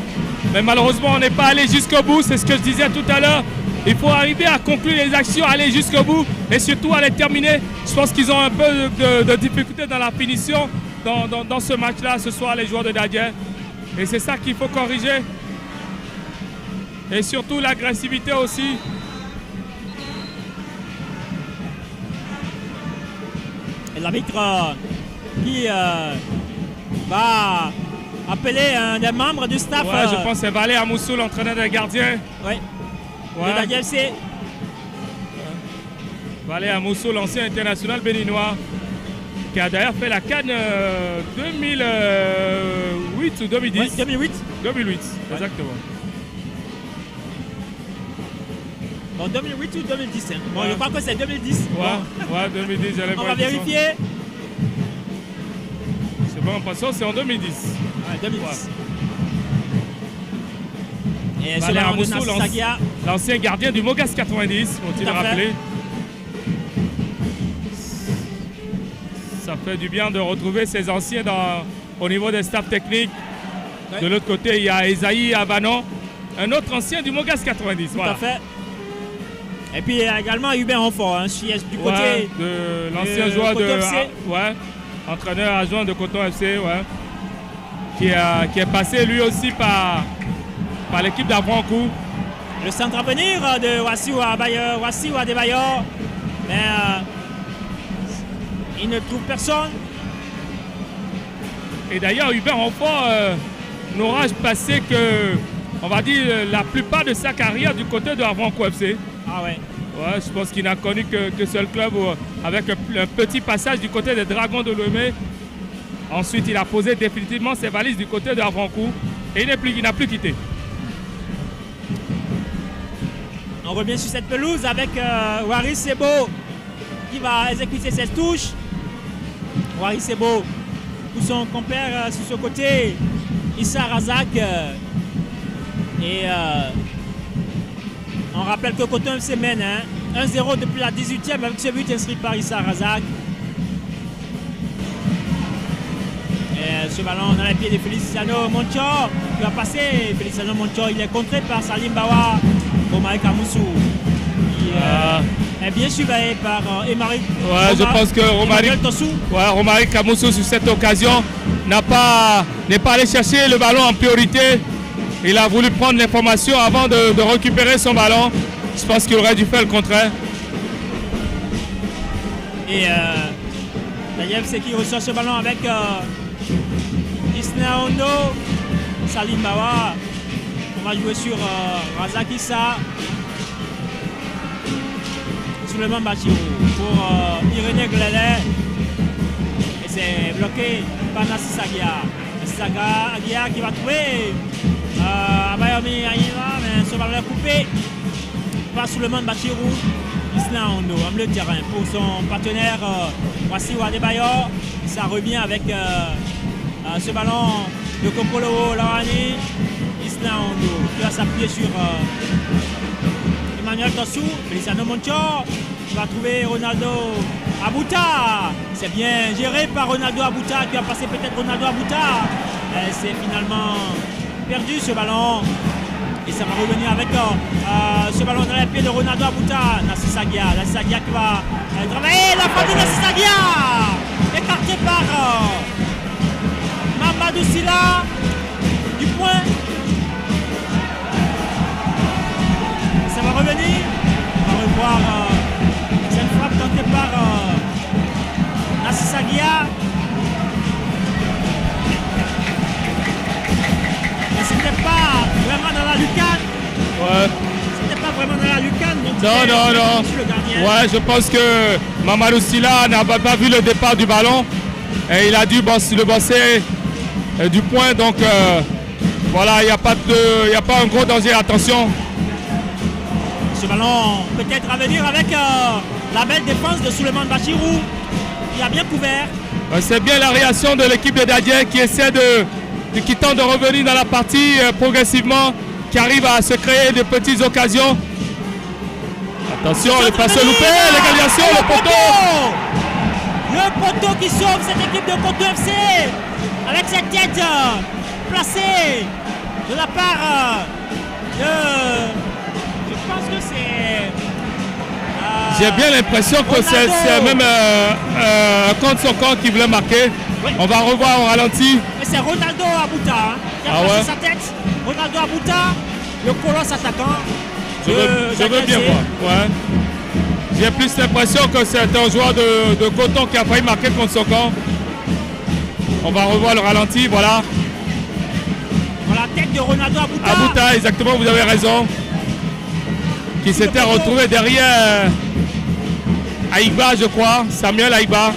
Mais malheureusement, on n'est pas allé jusqu'au bout. C'est ce que je disais tout à l'heure. Il faut arriver à conclure les actions, aller jusqu'au bout et surtout à les terminer. Je pense qu'ils ont un peu de difficulté dans la finition dans ce match-là, ce soir, les joueurs de Dadje. Et c'est ça qu'il faut corriger. Et surtout l'agressivité aussi. Et l'arbitre qui va appeler un des membres du staff. Ouais, je pense que c'est Valé Amoussou, l'entraîneur des gardiens. Oui. Ouais. De Dadje FC. Valé Amoussou, l'ancien international béninois, qui a d'ailleurs fait la CAN 2008 ou 2010. Ouais, 2008. 2008, Ouais. exactement. Bon, 2008 ou 2010. Hein. Bon, Ouais. je crois que c'est 2010. Ouais, Bon. ouais, 2010, j'allais On pas va dire ça. vérifier. C'est bon, en passant, c'est en 2010. Ouais, 2010. Et ce Valé ballon de Amoussou, Nassis Aguia. l'ancien gardien du Mogas 90, faut-il Tout le à fait. rappeler. Ça fait du bien de retrouver ces anciens au niveau des staffs techniques. Ouais. De l'autre côté, il y a Esaïe Abanon, un autre ancien du Mogas 90. Tout Voilà. à fait. Et puis il y a également Hubert Renfort, hein, du côté. Ouais, de l'ancien joueur de Coton FC. ouais, entraîneur adjoint de Coton FC, ouais, qui est passé lui aussi par l'équipe d'Avrancourt. Le centre à venir de Wassiou Adebayor. Mais il ne trouve personne. Et d'ailleurs, Hubert Renfort n'aura passé que, on va dire, la plupart de sa carrière du côté de Avrancourt FC. Ah ouais. Ouais, je pense qu'il n'a connu que seul club avec un petit passage du côté des Dragons de Lomé. Ensuite, il a posé définitivement ses valises du côté de Avrancourt et il n'a plus quitté. On revient sur cette pelouse avec Waris Sebo qui va exécuter ses touches. Waris Sebo pour son compère sur ce côté, Issa Razak. Et on rappelle que Coton FC mène 1-0 depuis la 18e avec ce but inscrit par Issa Razak. Et ce ballon dans les pieds de Feliciano Monchor qui va passer. Feliciano Monchor, il est contré par Salim Bawa. Romaric Amoussou qui est bien surveillé par Emaric. Ouais, je pense que Romaric Amoussou sur cette occasion n'est pas allé chercher le ballon en priorité. Il a voulu prendre l'information avant de récupérer son ballon. Je pense qu'il aurait dû faire le contraire. Et Dadje FC qui reçoit ce ballon avec Isna Hondo, Salim Bawa. On va jouer sur Razak Issa. Souleymane Bachirou pour Irénée Glele. Et c'est bloqué par Nassis Aguia. Nassis Aguia qui va trouver Abayomi Aïla, mais ce ballon est coupé par Souleymane Bachirou. Isna Hondo en milieu de terrain pour son partenaire Wassiou Adebayor. Ça revient avec ce ballon de Kopolo Lawani. Isna Hondo qui va s'appuyer sur Emmanuel Tossou. Feliciano Monchor qui va trouver Ronaldo Abouta. C'est bien géré par Ronaldo Abouta qui va passer peut-être Ronaldo Abouta. C'est finalement perdu ce ballon. Et ça va revenir avec ce ballon dans les pieds de Ronaldo Abouta. Nassis Aguia qui va travailler. La frappe de Nassis Aguia écartée par Mamadou Silla du point. Ça va revenir. On va revoir cette frappe tentée par Nassis Aguia. Mais c'était pas vraiment dans la lucarne. Ouais. C'était pas vraiment dans la lucarne. Donc Non. sur le gardien. Ouais, je pense que Mamadou Silla n'a pas vu le départ du ballon et il a dû le bosser du point. Donc voilà, il n'y a pas un gros danger. Attention. Ce ballon peut-être à venir avec la belle défense de Souleymane Bachirou qui a bien couvert. C'est bien la réaction de l'équipe de Dadier qui essaie qui tente de revenir dans la partie progressivement, qui arrive à se créer de petites occasions. Attention, le passe loupé, l'égalisation, le poteau. Le poteau qui sauve cette équipe de Coton FC avec cette tête placée de la part de... Je pense que c'est... J'ai bien l'impression que c'est même contre son camp qui voulait marquer. Oui. On va revoir au ralenti. Mais c'est Ronaldo Abouta qui a placé sa tête. Ronaldo Abouta, le colosse attaquant. Je veux bien voir. Ouais. J'ai plus l'impression que c'est un joueur de Coton qui a failli marquer contre son camp. On va revoir le ralenti, voilà. Voilà la tête de Ronaldo Abouta. Abouta, exactement, vous avez raison. Qui s'était retrouvé derrière Aïba, je crois. Samuel Aïba.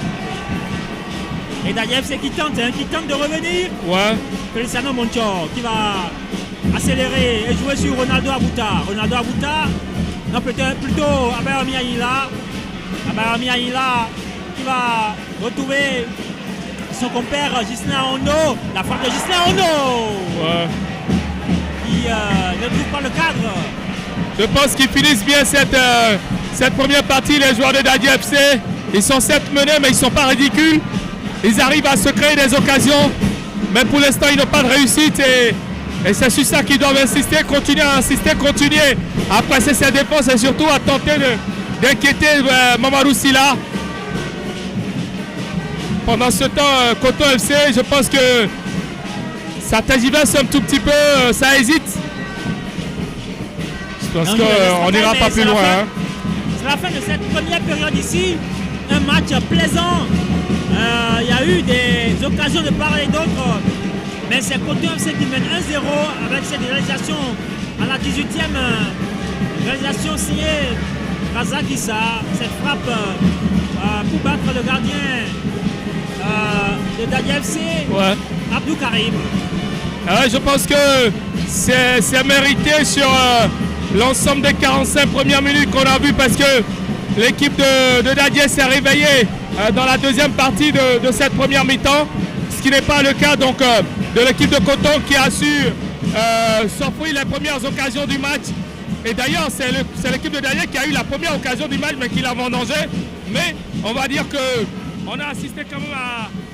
Et Dadier FC qui tente de revenir. Ouais. Feliciano Moncho qui va accélérer et jouer sur Ronaldo Abouta. Ronaldo Abouta, non plutôt Abayomi Aïla. Abayomi Aïla qui va retrouver son compère Gislain Ondo. La frappe de Gislain Ondo. Ouais. Qui ne trouve pas le cadre. Je pense qu'ils finissent bien cette première partie, les joueurs de Dadier FC. Ils sont certes menés, mais ils ne sont pas ridicules. Ils arrivent à se créer des occasions. Mais pour l'instant, ils n'ont pas de réussite. Et c'est sur ça qu'ils doivent insister, continuer à insister, continuer à presser ses défenses et surtout à tenter d'inquiéter Mamadou Silla. Pendant ce temps, Coton FC, je pense que ça tergiverse un tout petit peu, ça hésite. Je pense qu'on n'ira pas plus loin. C'est la fin de cette première période ici. Un match plaisant. Il y a eu des occasions de part et d'autre. Mais c'est Coton FC qui mène 1-0 avec cette réalisation à la 18e réalisation signée Razak Issa. Cette frappe pour battre le gardien de Dadier FC, ouais. Abdou Karim. Je pense que c'est mérité sur l'ensemble des 45 premières minutes qu'on a vues parce que l'équipe de Dadier s'est réveillée dans la deuxième partie de cette première mi-temps, ce qui n'est pas le cas donc de l'équipe de Coton qui a su s'offrir les premières occasions du match. Et d'ailleurs, c'est l'équipe de Dadier qui a eu la première occasion du match mais qui l'a vendangé. Mais on va dire qu'on a assisté quand même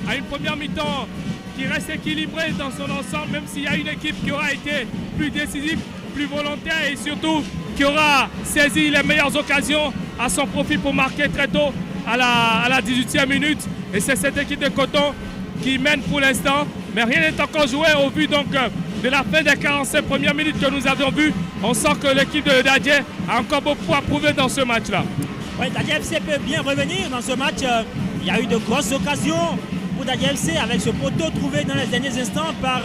à une première mi-temps qui reste équilibrée dans son ensemble, même s'il y a une équipe qui aura été plus décisive, plus volontaire et surtout qui aura saisi les meilleures occasions à son profit pour marquer très tôt à la 18e minute. Et c'est cette équipe de Coton qui mène pour l'instant, mais rien n'est encore joué au vu donc de la fin des 45 premières minutes que nous avons vues. On sent que l'équipe de Dadier a encore beaucoup à prouver dans ce match-là. Oui, Dadier FC peut bien revenir dans ce match. Il y a eu de grosses occasions pour Dadier FC avec ce poteau trouvé dans les derniers instants par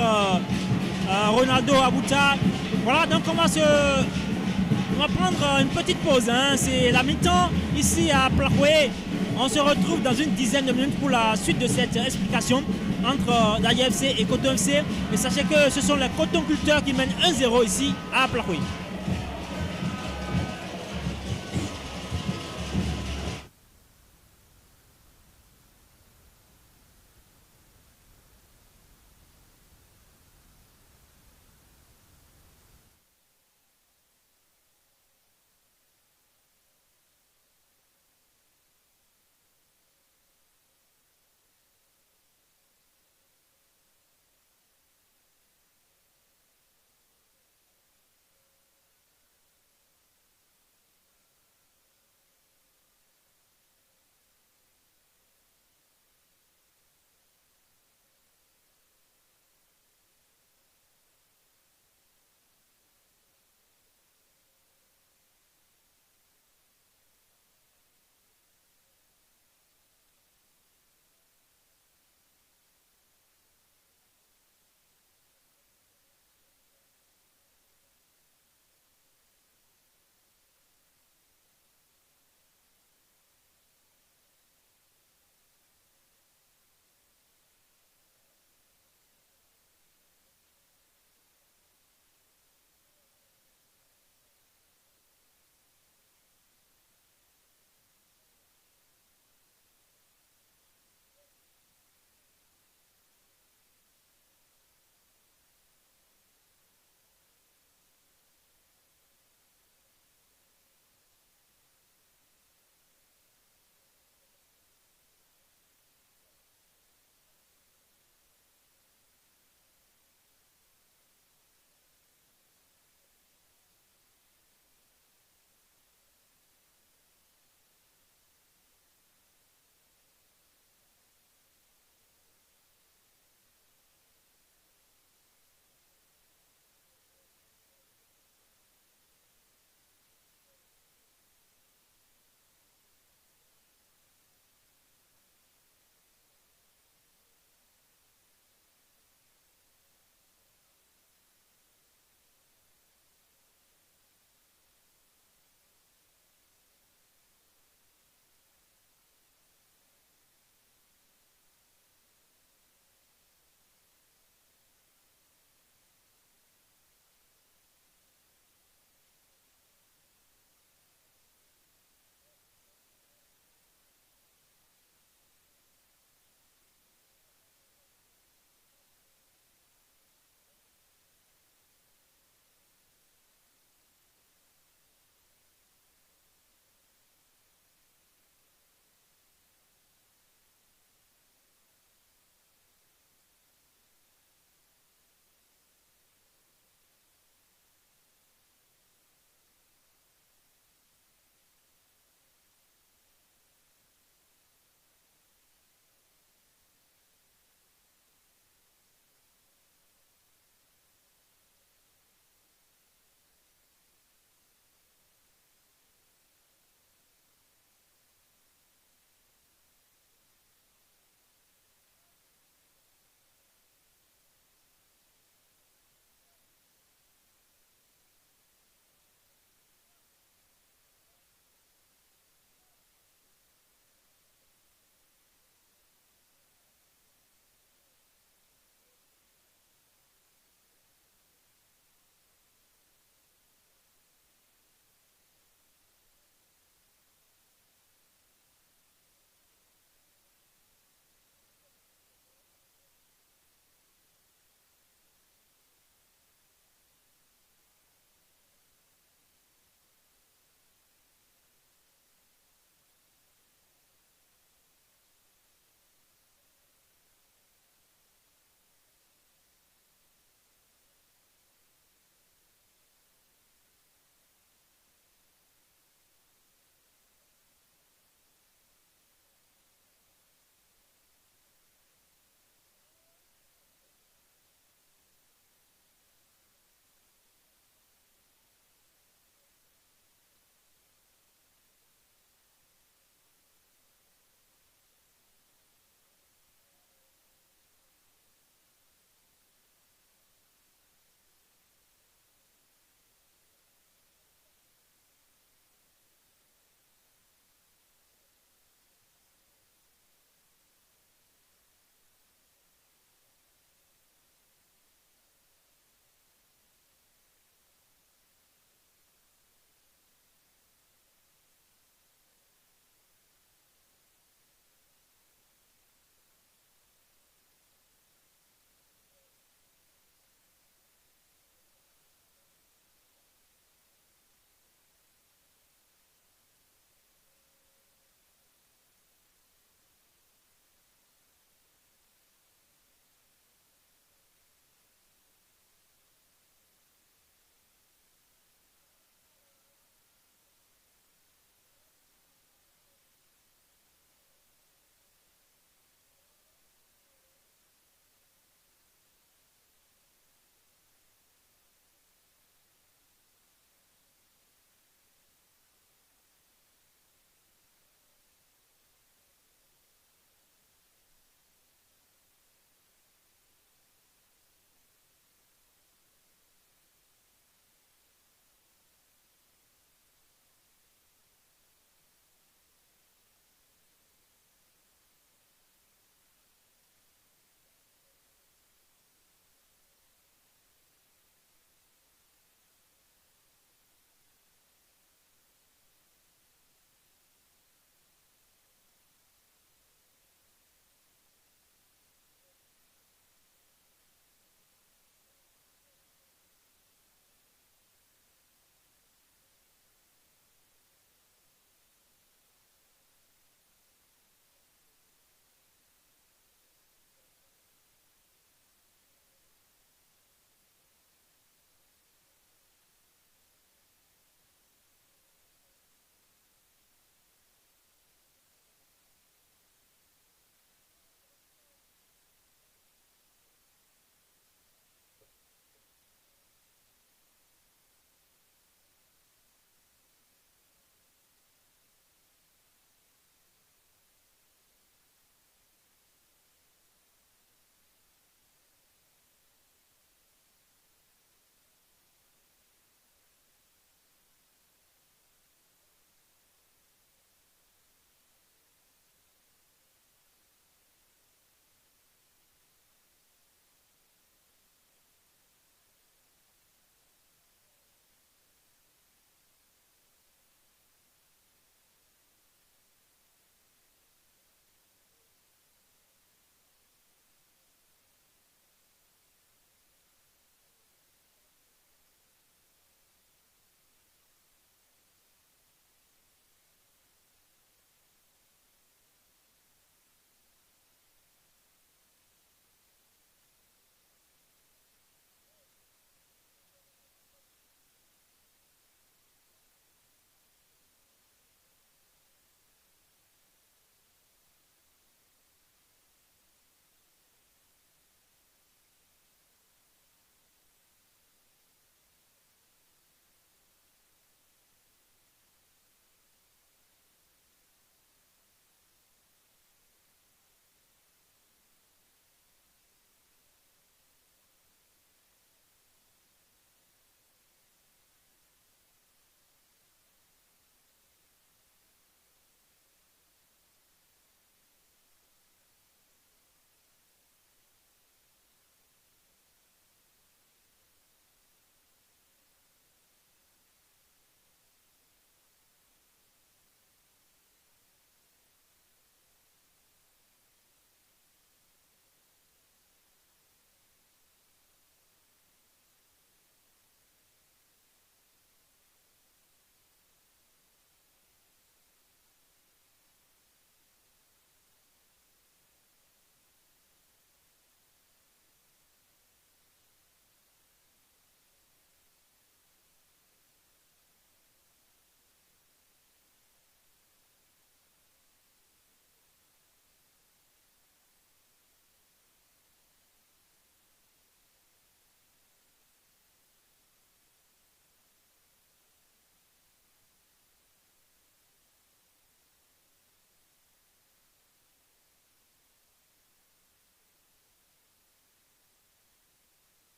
Ronaldo Abouta. Voilà, donc on va prendre une petite pause. C'est la mi-temps ici à Plakoué. On se retrouve dans une dizaine de minutes pour la suite de cette explication entre Dadier FC et Coton FC. Et sachez que ce sont les cotonculteurs qui mènent 1-0 ici à Plakoué.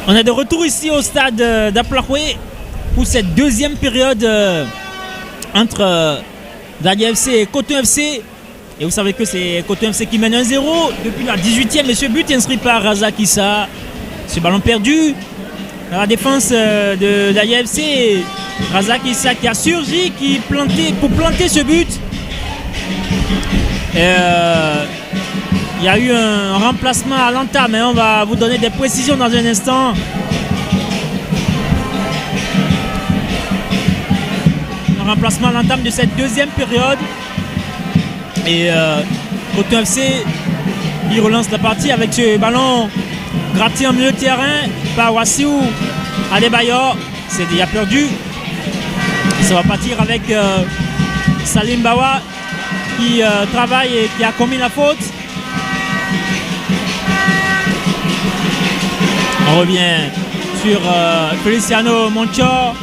On est de retour ici au stade d'Aplakwe pour cette deuxième période entre Dadi FC et Coton FC. Et vous savez que c'est Coton FC qui mène 1-0 depuis la 18e. Et ce but inscrit par Razak Issa. Ce ballon perdu dans la défense de Dadi FC. Razak Issa qui a surgi pour planter ce but. Il y a eu un remplacement à l'entame, mais on va vous donner des précisions dans un instant. Un remplacement à l'entame de cette deuxième période. Et Coton FC, il relance la partie avec ce ballon gratté en milieu de terrain par Wassiou Adebayor. C'est déjà perdu. Ça va partir avec Salim Bawa qui travaille et qui a commis la faute. On revient sur Feliciano Monchor,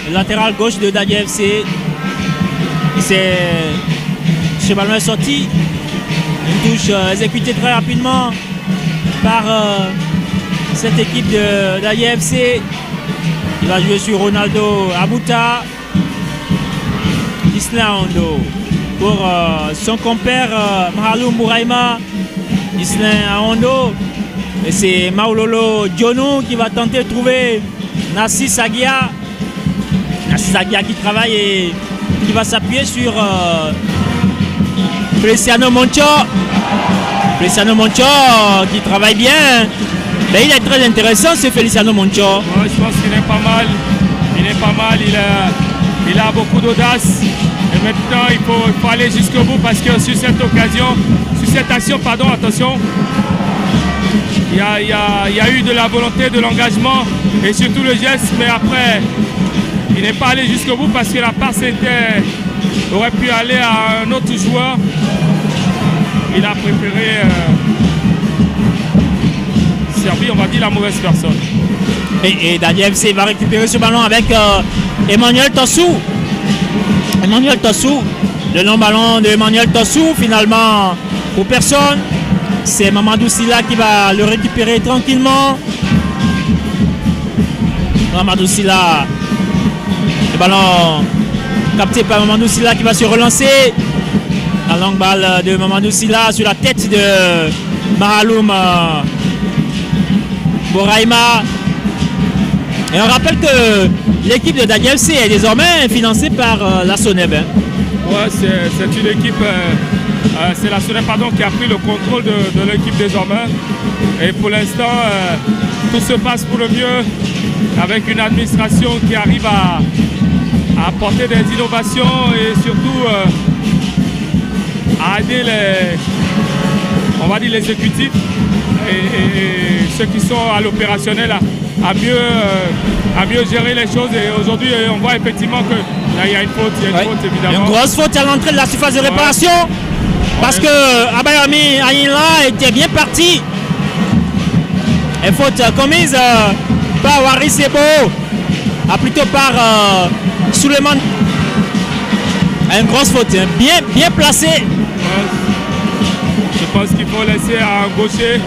le latéral gauche de Dadi FC. Ce ballon est sorti. Une touche exécutée très rapidement par cette équipe de Dadi FC. Il va jouer sur Ronaldo Abuta. Isla Hondo pour son compère Mahaloum Bouraima. Isla Hondo. Et c'est Maololo Dionou qui va tenter de trouver Nassi Sagia. Nassi Sagia qui travaille et qui va s'appuyer sur Feliciano Monchor. Feliciano Monchor qui travaille bien. Mais il est très intéressant ce Feliciano Monchor. Ouais, je pense qu'il est pas mal. Il a beaucoup d'audace. Et maintenant il faut aller jusqu'au bout parce que sur cette action, attention. Il y a eu de la volonté, de l'engagement et surtout le geste, mais après, il n'est pas allé jusqu'au bout parce que la passe aurait pu aller à un autre joueur. Il a préféré servir, on va dire, la mauvaise personne. Et Dadi FC va récupérer ce ballon avec Emmanuel Tossou. Emmanuel Tossou, le long ballon de Emmanuel Tossou, finalement, pour personne. C'est Mamadou Silla qui va le récupérer tranquillement. Mamadou Silla. Le ballon capté par Mamadou Silla qui va se relancer. La longue balle de Mamadou Silla sur la tête de Mahaloum Bouraima. Et on rappelle que l'équipe de Dadi FC est désormais financée par la SONEB. Ouais, c'est une équipe... c'est la SONEB qui a pris le contrôle de l'équipe désormais. Et pour l'instant, tout se passe pour le mieux avec une administration qui arrive à apporter des innovations et surtout à aider les exécutifs et ceux qui sont à l'opérationnel à mieux gérer les choses. Et aujourd'hui, on voit effectivement qu'il y a une faute, évidemment. Une grosse faute à l'entrée de la surface de réparation. Parce que Abayami Aïla était bien parti. Et faute commise par Waris Sebo, plutôt par Suleiman. Une grosse faute, bien placée. Ouais. Je pense qu'il faut laisser à un gaucher.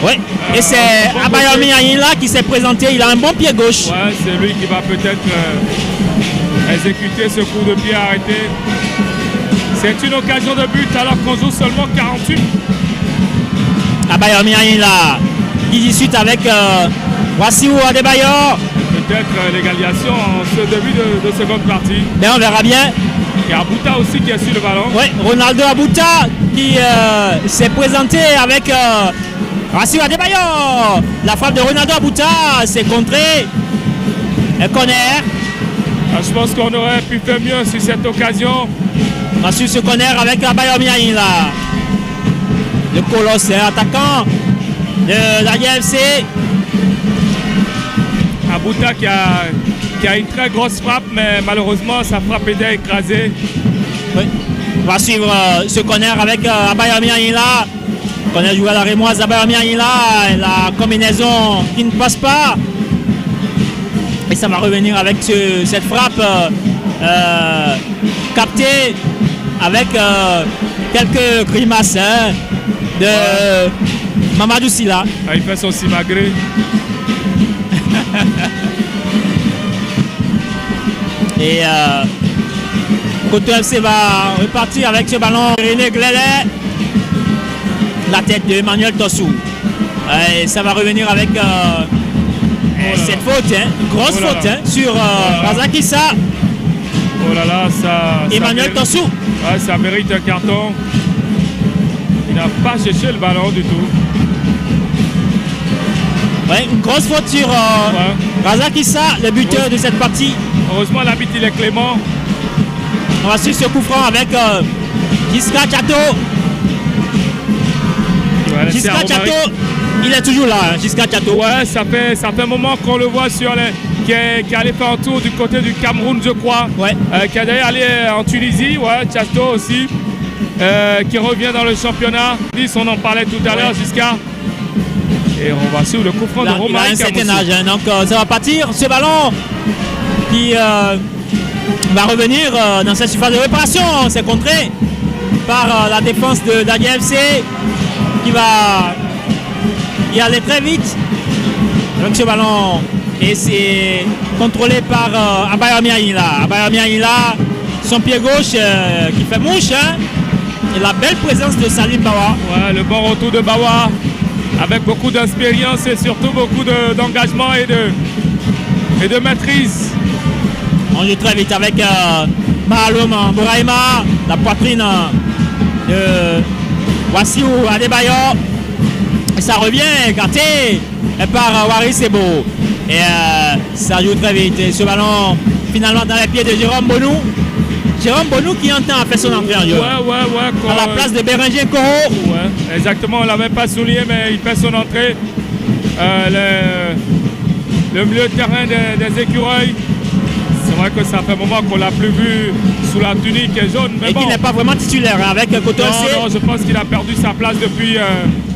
Oui, et c'est Abayami Aïla qui s'est présenté. Il a un bon pied gauche. Ouais, c'est lui qui va peut-être exécuter ce coup de pied arrêté. C'est une occasion de but alors qu'on joue seulement 48. Abayami Aïla qui discute avec Wassiou Adebayor. Peut-être l'égalisation en ce début de seconde partie. Mais on verra bien. Il y a Abuta aussi qui a su le ballon. Oui, Ronaldo Abuta qui s'est présenté avec Wassiou Adebayor. La frappe de Ronaldo Abuta s'est contrée. Un corner. Je pense qu'on aurait pu faire mieux sur cette occasion. Sur ce corner avec Abayami Aïla. Le colosse attaquant de la FC. Abuta qui a une très grosse frappe, mais malheureusement sa frappe était écrasée. Oui. On va suivre ce corner avec Abayami Aïla. Corner joué à la Rémoise, Abayami Aïla. La combinaison qui ne passe pas. Et ça va revenir avec cette frappe captée avec quelques grimaces de Mamadou Silla. Ah, il fait son simagré. Et Coton FC va repartir avec ce ballon. René Glélé. La tête de Emmanuel Tossou. Et ça va revenir avec cette faute, hein, grosse faute sur Razak Issa. Oh là là, ça. Emmanuel Tossou. Ouais, ça mérite un carton. Il n'a pas cherché le ballon du tout. Ouais, une grosse faute sur Razak Issa, le buteur de cette partie. Heureusement, l'arbitre il est clément. On va suivre ce coup franc avec Giska Chato. Giska Chato, il est toujours là, hein, Giska Chato. Ouais, ça fait un moment qu'on le voit sur qui est allé faire un tour du côté du Cameroun, je crois. Ouais. Qui est d'ailleurs allé en Tunisie, ouais, Chato aussi. Qui revient dans le championnat. On en parlait tout à l'heure, Giska. Et on va suivre le coup franc de Romain. Il a un certain âge, hein, donc ça va partir. Ce ballon qui va revenir dans cette surface de réparation. C'est contré par la défense de l'ADFC qui va y aller très vite avec ce ballon. Et c'est contrôlé par Abaya Miaïla. Abaya Miaïla, son pied gauche qui fait mouche. Hein, et la belle présence de Salim Bawa. Ouais, le bon retour de Bawa. Avec beaucoup d'expérience et surtout beaucoup d'engagement et de maîtrise. On joue très vite avec Mahaloum Bouraïma, la poitrine de Wassiou Adebayo. Et ça revient écarté par Waris Sebo. Et ça joue très vite. Et ce ballon finalement dans les pieds de Jérôme Bonou. Jérôme Bonou qui entend à faire son entrée en jeu. Ouais. À la place de Bérenger Koro. Ouais, exactement, on ne l'avait pas souligné, mais il fait son entrée. Le milieu de terrain des écureuils. C'est vrai que ça fait un moment qu'on ne l'a plus vu sous la tunique jaune. Mais et qu'il n'est pas vraiment titulaire hein, avec Coton FC. Non, je pense qu'il a perdu sa place depuis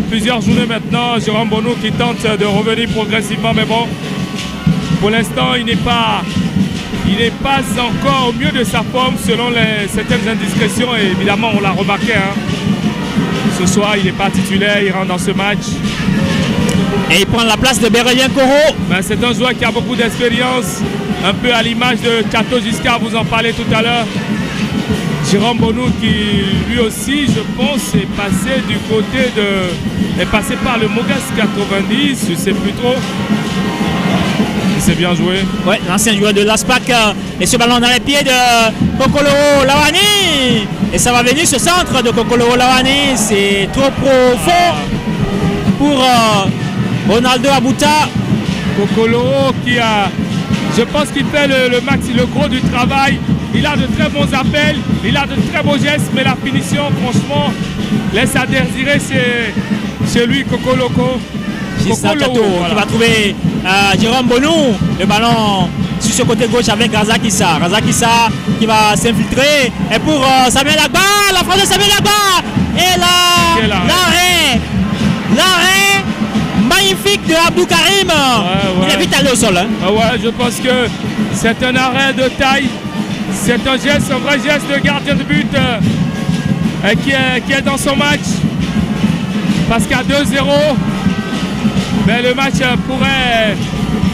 plusieurs journées maintenant. Jérôme Bonou qui tente de revenir progressivement, mais bon, pour l'instant, il n'est pas encore au mieux de sa forme selon certaines indiscrétions. Et évidemment, on l'a remarqué. Hein. Ce soir, il n'est pas titulaire, il rentre dans ce match. Et il prend la place de Bérélien Koro. Ben, c'est un joueur qui a beaucoup d'expérience, un peu à l'image de Chato Giscard, vous en parlez tout à l'heure. Jérôme Bonou qui lui aussi, je pense, est passé par le Mogas 90, je ne sais plus trop. C'est bien joué. Ouais, l'ancien joueur de l'ASPAC. Et ce ballon dans les pieds de Kokoloro Lawani. Et ça va venir ce centre de Kokoloro Lawani. C'est trop profond pour Ronaldo Abuta. Kokoloro qui a, je pense qu'il fait le gros du travail. Il a de très bons appels, il a de très beaux gestes, mais la finition, franchement, laisse à désirer chez lui, Kokoloko. Chato qui va trouver Jérôme Bonou, le ballon sur ce côté gauche avec Razak Issa. Razak Issa qui va s'infiltrer. Et pour Samuel Agba, la frappe de Samuel Agba. Et là, l'arrêt magnifique de Abdou Karim. Ouais. Il est vite allé au sol. Hein. Ouais, je pense que c'est un arrêt de taille. C'est un vrai geste de gardien de but qui est dans son match. Parce qu'à 2-0, mais le match pourrait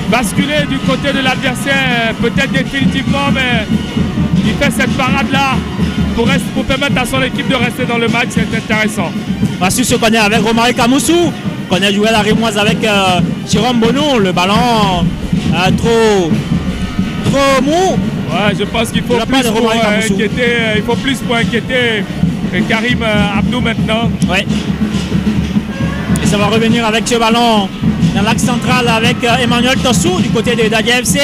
basculer du côté de l'adversaire, peut-être définitivement, mais il fait cette parade-là pour permettre à son équipe de rester dans le match, c'est intéressant. Massu se connaît avec Romaric Amoussou, connaît jouer la Rémoise avec Jérôme Bonou, le ballon trop mou. Ouais, je pense qu'il faut plus pour inquiéter Karim Abdou maintenant. Ouais. Et ça va revenir avec ce ballon dans l'axe central avec Emmanuel Tossou du côté de Dadia FC.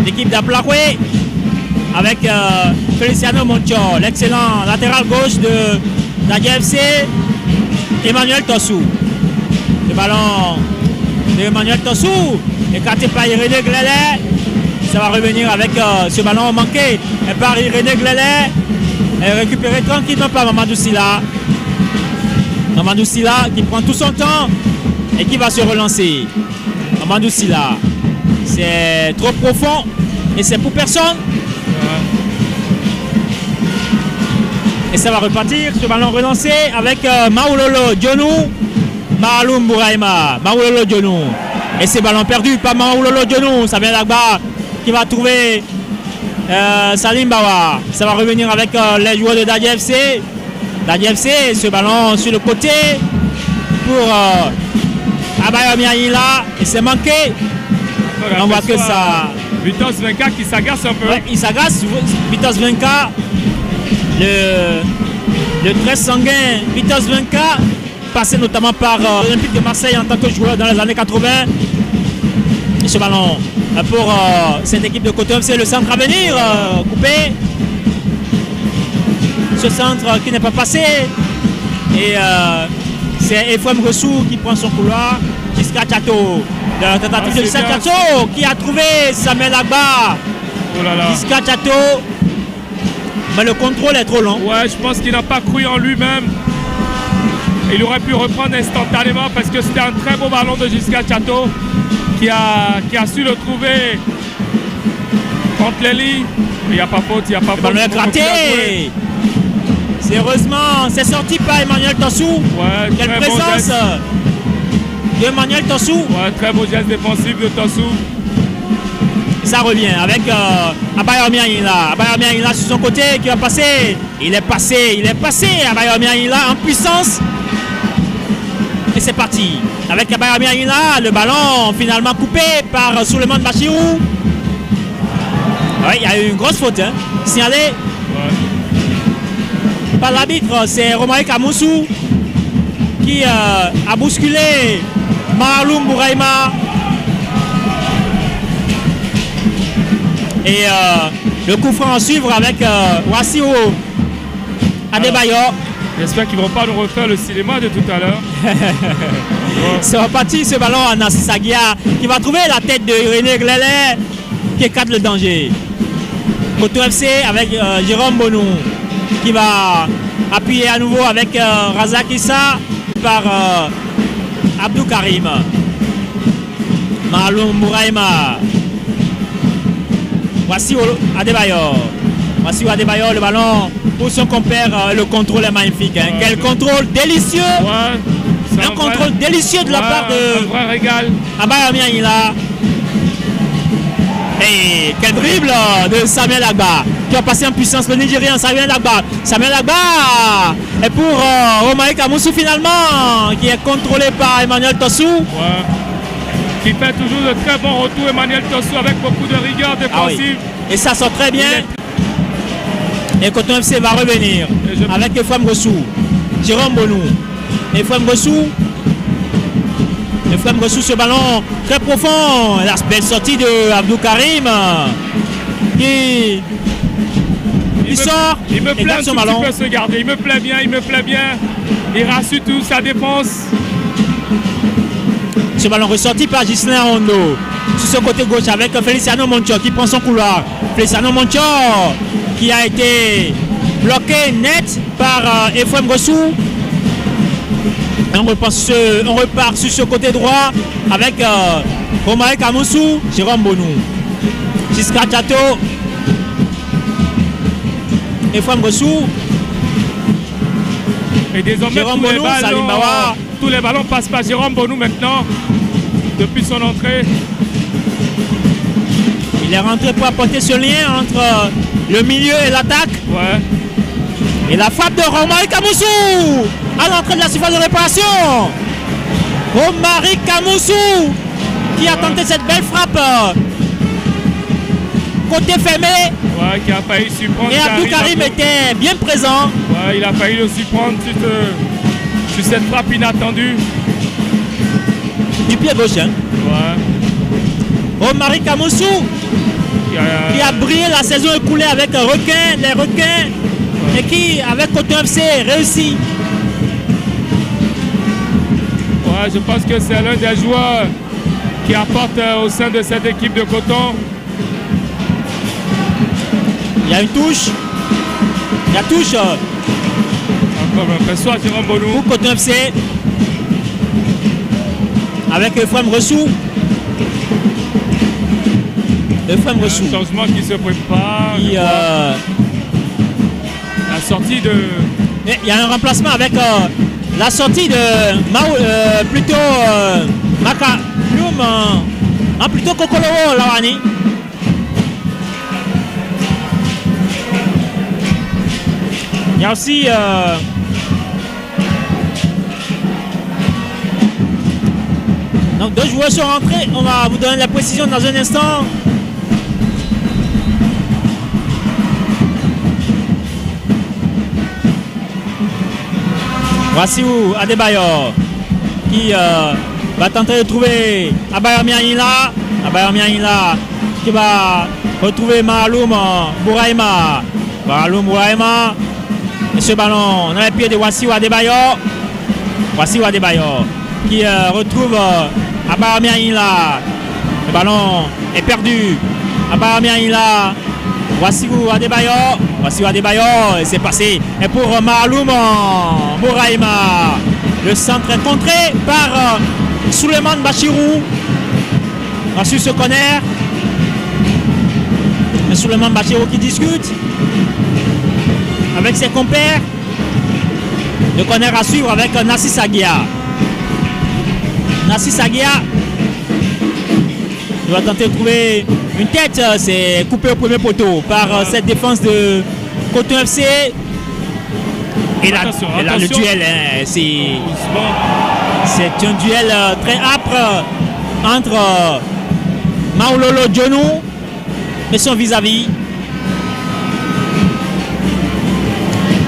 L'équipe d'Aplaroué avec Feliciano Moncho, l'excellent latéral gauche de Dadia FC. Emmanuel Tossou. Le ballon de Emmanuel Tossou écarté par Irénée Glélé. Ça va revenir avec ce ballon manqué par Irénée Glélé. Et récupéré tranquillement par Mamadou Silla. Mamadou Silla qui prend tout son temps et qui va se relancer. Mamadou Silla, c'est trop profond et c'est pour personne. Et ça va repartir, ce ballon relancé avec Maoulolo Dionou Maraloum Bouraima, Maoulolo Djonou. Et c'est ballon perdu par Maoulolo Djonou. Samuel Agba qui va trouver Salim Bawa. Ça va revenir avec les joueurs de Dadi FC. Dadi FC, ce ballon sur le côté pour Abayomi Aïla. Et c'est manqué. On voit que ça. Vitos Venka qui s'agace un peu. Ouais, il s'agace. Vitos Venka, le très sanguin Vitos Venka, passé notamment par l'Olympique de Marseille en tant que joueur dans les années 80. Et ce ballon pour cette équipe de Coton FC, le centre à venir, coupé. Ce centre qui n'est pas passé. Et c'est Efrem Ressou qui prend son couloir. Jusqu'à Chateau. La tentative de Jusqu'à Chateau qui a trouvé Samuel Agba. Oh là là. Jusqu'à Chateau. Mais le contrôle est trop long. Ouais, je pense qu'il n'a pas cru en lui-même. Il aurait pu reprendre instantanément parce que c'était un très beau ballon de Jusqu'à Chateau qui a su le trouver contre les lits. Il n'y a pas faute, il n'y a pas faute. Le ballon est gratté. Heureusement, c'est sorti par Emmanuel Tossou. Ouais, quelle présence de Emmanuel Tossou. Ouais, très beau geste défensif de Tossou. Ça revient avec Abayomi Aïla. Abayomi Aïla sur son côté qui va passer. Il est passé. Abayomi Aïla en puissance. Et c'est parti. Avec Abayomi Aïla, le ballon finalement coupé par Souleymane Bachirou. Ouais, il y a eu une grosse faute. Signalé. Ouais. Par l'arbitre, c'est Romaric Amoussou qui a bousculé Maraloum Bouraima. Et le coup franc à suivre avec Wassio Adebayor. J'espère qu'ils ne vont pas nous refaire le cinéma de tout à l'heure. C'est reparti ce ballon à Nassi Sagia qui va trouver la tête de René Glélé qui écarte le danger. Coton FC avec Jérôme Bonou qui va appuyer à nouveau avec Razak Issa par Abdou Karim. Maraloum Bouraima. Voici Adebayor. Le ballon pour son compère. Le contrôle est magnifique. Quel contrôle délicieux. Ouais, un contrôle délicieux de la part de un vrai régal. Abayomi Aïla. Et quel dribble de Samuel Agba qui a passé en puissance le Nigérien Samuel Agba. Et pour Romaric Amoussou finalement qui est contrôlé par Emmanuel Tossou. Ouais. Qui fait toujours de très bons retours, Emmanuel Tossou, avec beaucoup de rigueur défensive. Ah oui. Et ça sort très bien. Et Coton FC va revenir avec Efrem Ressou, Jérôme Bonou. Efrem Ressou, ce ballon très profond. La belle sortie de Abdou Karim qui sort. Il me plaît son ballon. Il peut se garder. Il me plaît bien. Il rassure tout sa défense. Ce ballon ressorti par Ghislain Hondo sur ce côté gauche avec Feliciano Moncho qui prend son couloir. Feliciano Moncho qui a été bloqué net par Efrem Ressou. On repart sur ce côté droit avec Romaric Amoussou, Jérôme Bonou. Jusqu'à Chateau. Efrem Ressou. Et désormais Jérôme Bonou, Salim Bawa. Tous les ballons passent par Jérôme Bonou maintenant, depuis son entrée. Il est rentré pour apporter ce lien entre le milieu et l'attaque. Ouais. Et la frappe de Romaric Amoussou à l'entrée de la surface de réparation. Romaric Amoussou qui a tenté cette belle frappe. Côté fermé. Ouais, qui a failli surprendre. Et Abdou Karim était bien présent. Ouais, il a failli le surprendre sur cette frappe inattendue. Du pied gauche. Hein. Ouais. Romaric Amoussou qui a brillé la saison écoulée avec les requins. Ouais. Et qui, avec Coton FC, réussit. Ouais, je pense que c'est l'un des joueurs qui apporte au sein de cette équipe de Coton. Il y a une touche. Encore un peu soit Jérôme Bonou. Pour Coton FC. Avec Efrem Ressou. Un changement qui se prépare. La sortie de... Il y a un remplacement avec la sortie de Makaloum en plutôt Kokolowo Lawani. Il y a aussi donc 2 joueurs sont rentrés. On va vous donner la précision dans un instant. Voici où Adebayor qui va tenter de trouver Abayamianila. Abayamianila qui va retrouver Mahaloum Bouraima. Mahaloum Bouraima. Et ce ballon dans les pieds de Wassiou Adebayor. Wassiou Adebayor qui retrouve Abayamianila. Le ballon est perdu. Abayamianila. Wassiou Adebayor. Wassiou Adebayor. Et c'est passé. Et pour Mahaloum Bouraima. Le centre est contré par Souleymane Bachirou. Ensuite ce corner. Souleymane Bachirou qui discute avec ses compères. Le corner à suivre avec Nassis Aguia. Nassis Aguia doit tenter de trouver une tête. C'est coupé au premier poteau par cette défense de Coton FC. Et là, le duel, c'est un duel très âpre entre Maololo Djonou et son vis-à-vis.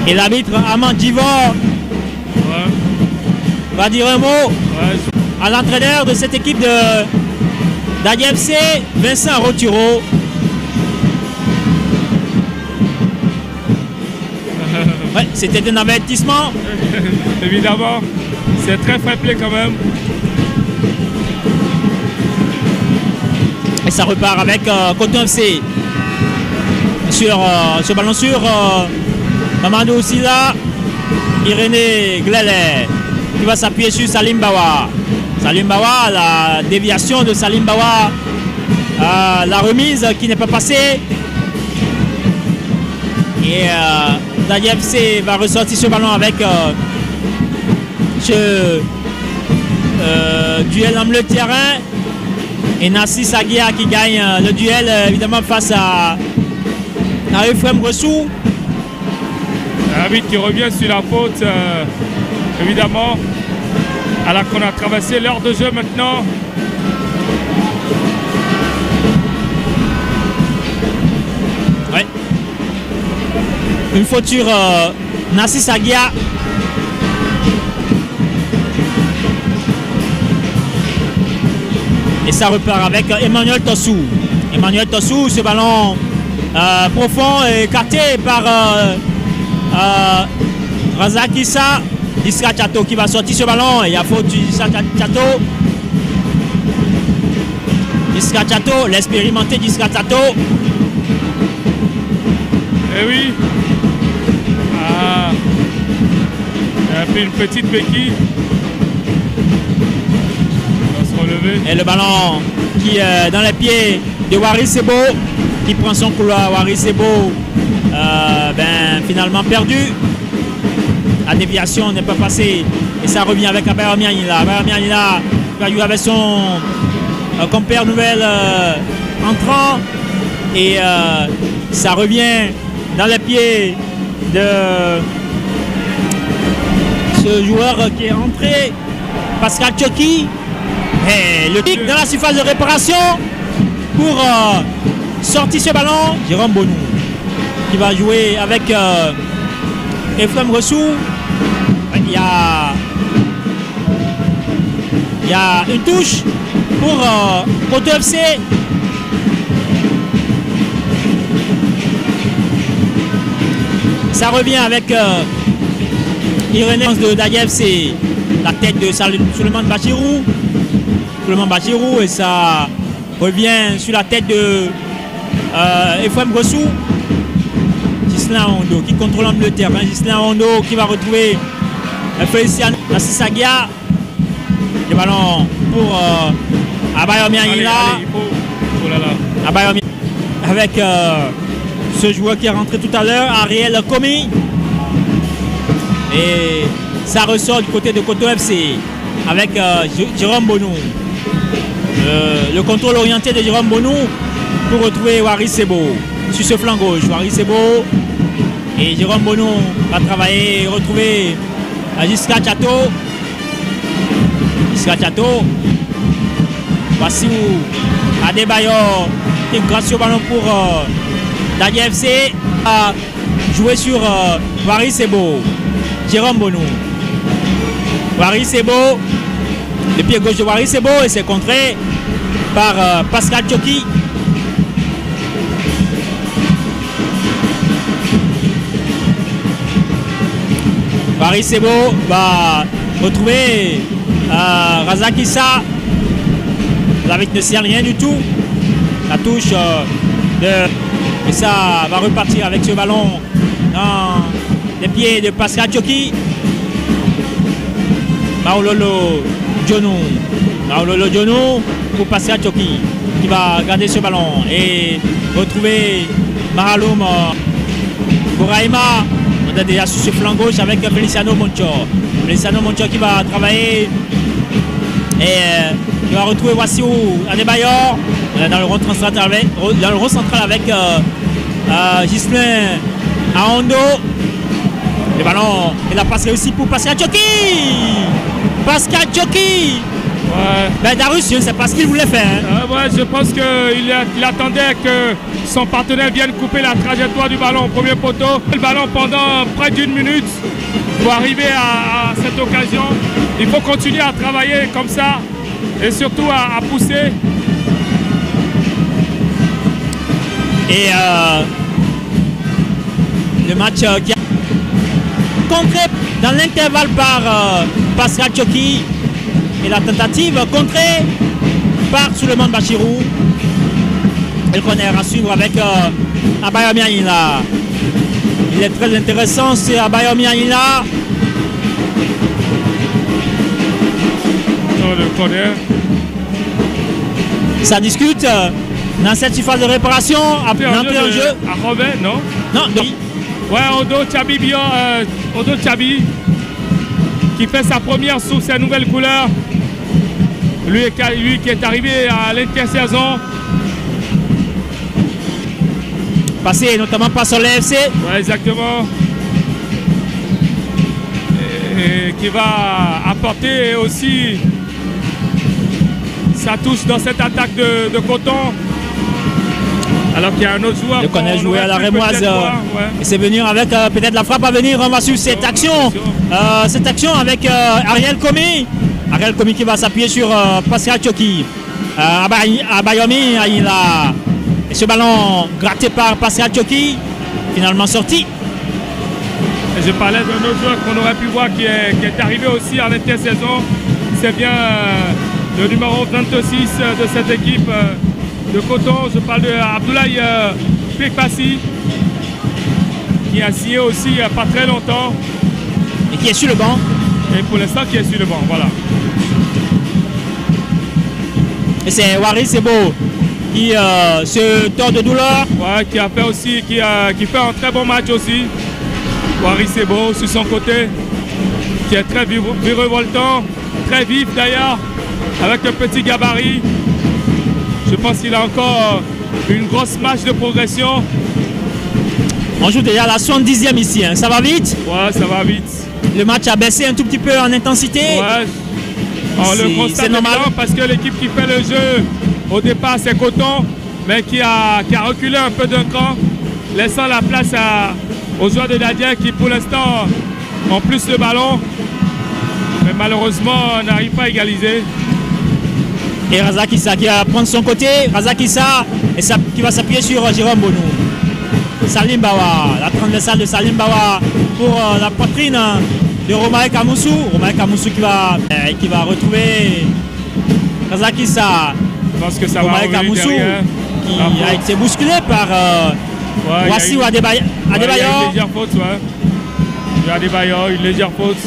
Et l'arbitre Amand Divor va dire un mot à l'entraîneur de cette équipe d'ADFC, Vincent Roturo. Ouais, c'était un avertissement. Évidemment, c'est très fair play quand même. Et ça repart avec Coton FC sur ce ballon sur Mamadou Silla, Irénée Glele qui va s'appuyer sur Salim Bawa. Salim Bawa, la déviation de Salim Bawa, la remise qui n'est pas passée. Et l'ADFC va ressortir ce ballon avec ce duel en milieu de terrain. Et Nassis Aguia qui gagne le duel évidemment face à Euphrem Gressou. L'arbitre qui revient sur la faute, évidemment, alors qu'on a traversé l'heure de jeu maintenant. Ouais. Une faute sur Nassis Aguia. Et ça repart avec Emmanuel Tossou. Emmanuel Tossou, ce ballon profond et écarté par Razak Issa. Diska Chato qui va sortir ce ballon. Il y a faute du Diska Chato. Diska Chato, l'expérimenté Diska Chato. Eh oui. Il a fait une petite béquille. Et le ballon qui est dans les pieds de Waris Sebo qui prend son couloir. Waris Sebo finalement perdu. La déviation n'est pas passée et ça revient avec Abayamianila. Abayamianila va jouer avec son compère nouvel entrant et ça revient dans les pieds de ce joueur qui est entré, Pascal Tchoki. Et le kick dans la surface de réparation pour sortir ce ballon. Jérôme Bonou qui va jouer avec Euphrem Gressou. Il y a une touche pour Coton FC. Ça revient avec Irénée de d'ADFC, la tête de Souleymane Bachirou. Souleymane Bachirou et ça revient sur la tête de Euphrem Gressou. Gislain Hondo qui contrôle le terrain. Gislain Hondo qui va retrouver Félicien Nassis Aguia. Le ballon pour Abayamianila. Avec ce joueur qui est rentré tout à l'heure, Ariel Komi. Et Ça ressort du côté de Coton FC avec Jérôme Bonou. Le contrôle orienté de Jérôme Bonou pour retrouver Waris Sebo sur ce flanc gauche. Waris Sebo et Jérôme Bonou va travailler et retrouver Giscard Chateau. Giscard Chateau. Voici où Adebayor qui grâce au ballon pour Dadier FC a joué sur Waris Sebo. Jérôme Bonou. Waris Sebo. Le pied gauche de Waris Sebo et c'est contré par Pascal Tchoki. Waris Sebo va retrouver Razak Issa. L'arbitre ne sert rien du tout. La touche et ça va repartir avec ce ballon dans les pieds de Pascal Tchoki. Maololo Djonou. Maololo Djonou pour Pascal Tchoki qui va garder ce ballon et retrouver Maraloum Bouraïma. On est déjà sur ce flanc gauche avec Feliciano Monchor. Feliciano Monchor qui va travailler et qui va retrouver Wassiou Adebayor dans le rond central avec Ghislain Aondo. Le ballon et la passe réussie pour Pascal Tchoki. Pascal Tchoki. Ouais. Ben Darus, je ne sais pas ce qu'il voulait faire. Ouais, je pense qu'il attendait que son partenaire vienne couper la trajectoire du ballon au premier poteau. Le ballon pendant près d'une minute pour arriver à cette occasion. Il faut continuer à travailler comme ça et surtout à pousser. Et le match qui a contré dans l'intervalle par Pascal Tchoki et la tentative contrée par Souleymane Bachirou. Et le corner à suivre avec Abayomi Aïla. Il est très intéressant, c'est Abayomi Aïla. Le corner. Ça discute dans cette surface de réparation. Après un jeu. À Robin, non? Non, non. Ouais, Odo Chabi qui fait sa première sous ses nouvelles couleurs. Lui qui est arrivé à l'intersaison. Passé notamment par sur l'FC. Ouais, exactement. Et qui va apporter aussi sa touche dans cette attaque de Coton. Alors qu'il y a un autre joueur. Le connaît jouer à la Rémoise. Ouais. Et c'est venir avec peut-être la frappe à venir. On va suivre cette action. Cette action avec Ariel Komi. Ariel Komi qui va s'appuyer sur Pascal Tchoki. Abayomi, il a et ce ballon gratté par Pascal Tchoki. Finalement sorti. Et je parlais d'un autre joueur qu'on aurait pu voir qui est arrivé aussi en intersaison. C'est bien le numéro 26 de cette équipe de Coton. Je parle de Abdoulaye Pekpassi qui a signé aussi il n'y a pas très longtemps. Et qui est sur le banc. Et pour l'instant qui est sur le banc, voilà. Et c'est Waris Sebo qui se tord de douleur. Ouais, qui a fait aussi, qui fait un très bon match aussi. Waris Sebo sur son côté, qui est très virevoltant, très vif d'ailleurs, avec un petit gabarit. Je pense qu'il a encore une grosse marge de progression. On joue déjà à la 70e ici, hein. Ça va vite? Ouais, ça va vite. Le match a baissé un tout petit peu en intensité. Ouais. On le constate normal parce que l'équipe qui fait le jeu au départ c'est Coton, mais qui a reculé un peu d'un cran, laissant la place aux joueurs de Dadier qui pour l'instant ont plus le ballon, mais malheureusement n'arrive pas à égaliser. Et Razak Issa qui va prendre son côté, Razak Issa qui va s'appuyer sur Jérôme Bonou. Salim Bawa, la transversale de Salim Bawa pour la poitrine de Romae Kamoussou. Romae Kamoussou qui va retrouver Razak Issa. Je pense que ça Romae va Kamoussou qui a été bousculé par Wassiou Adebayor. Il y a une légère faute, ouais. Il y a Adebayor, une légère faute.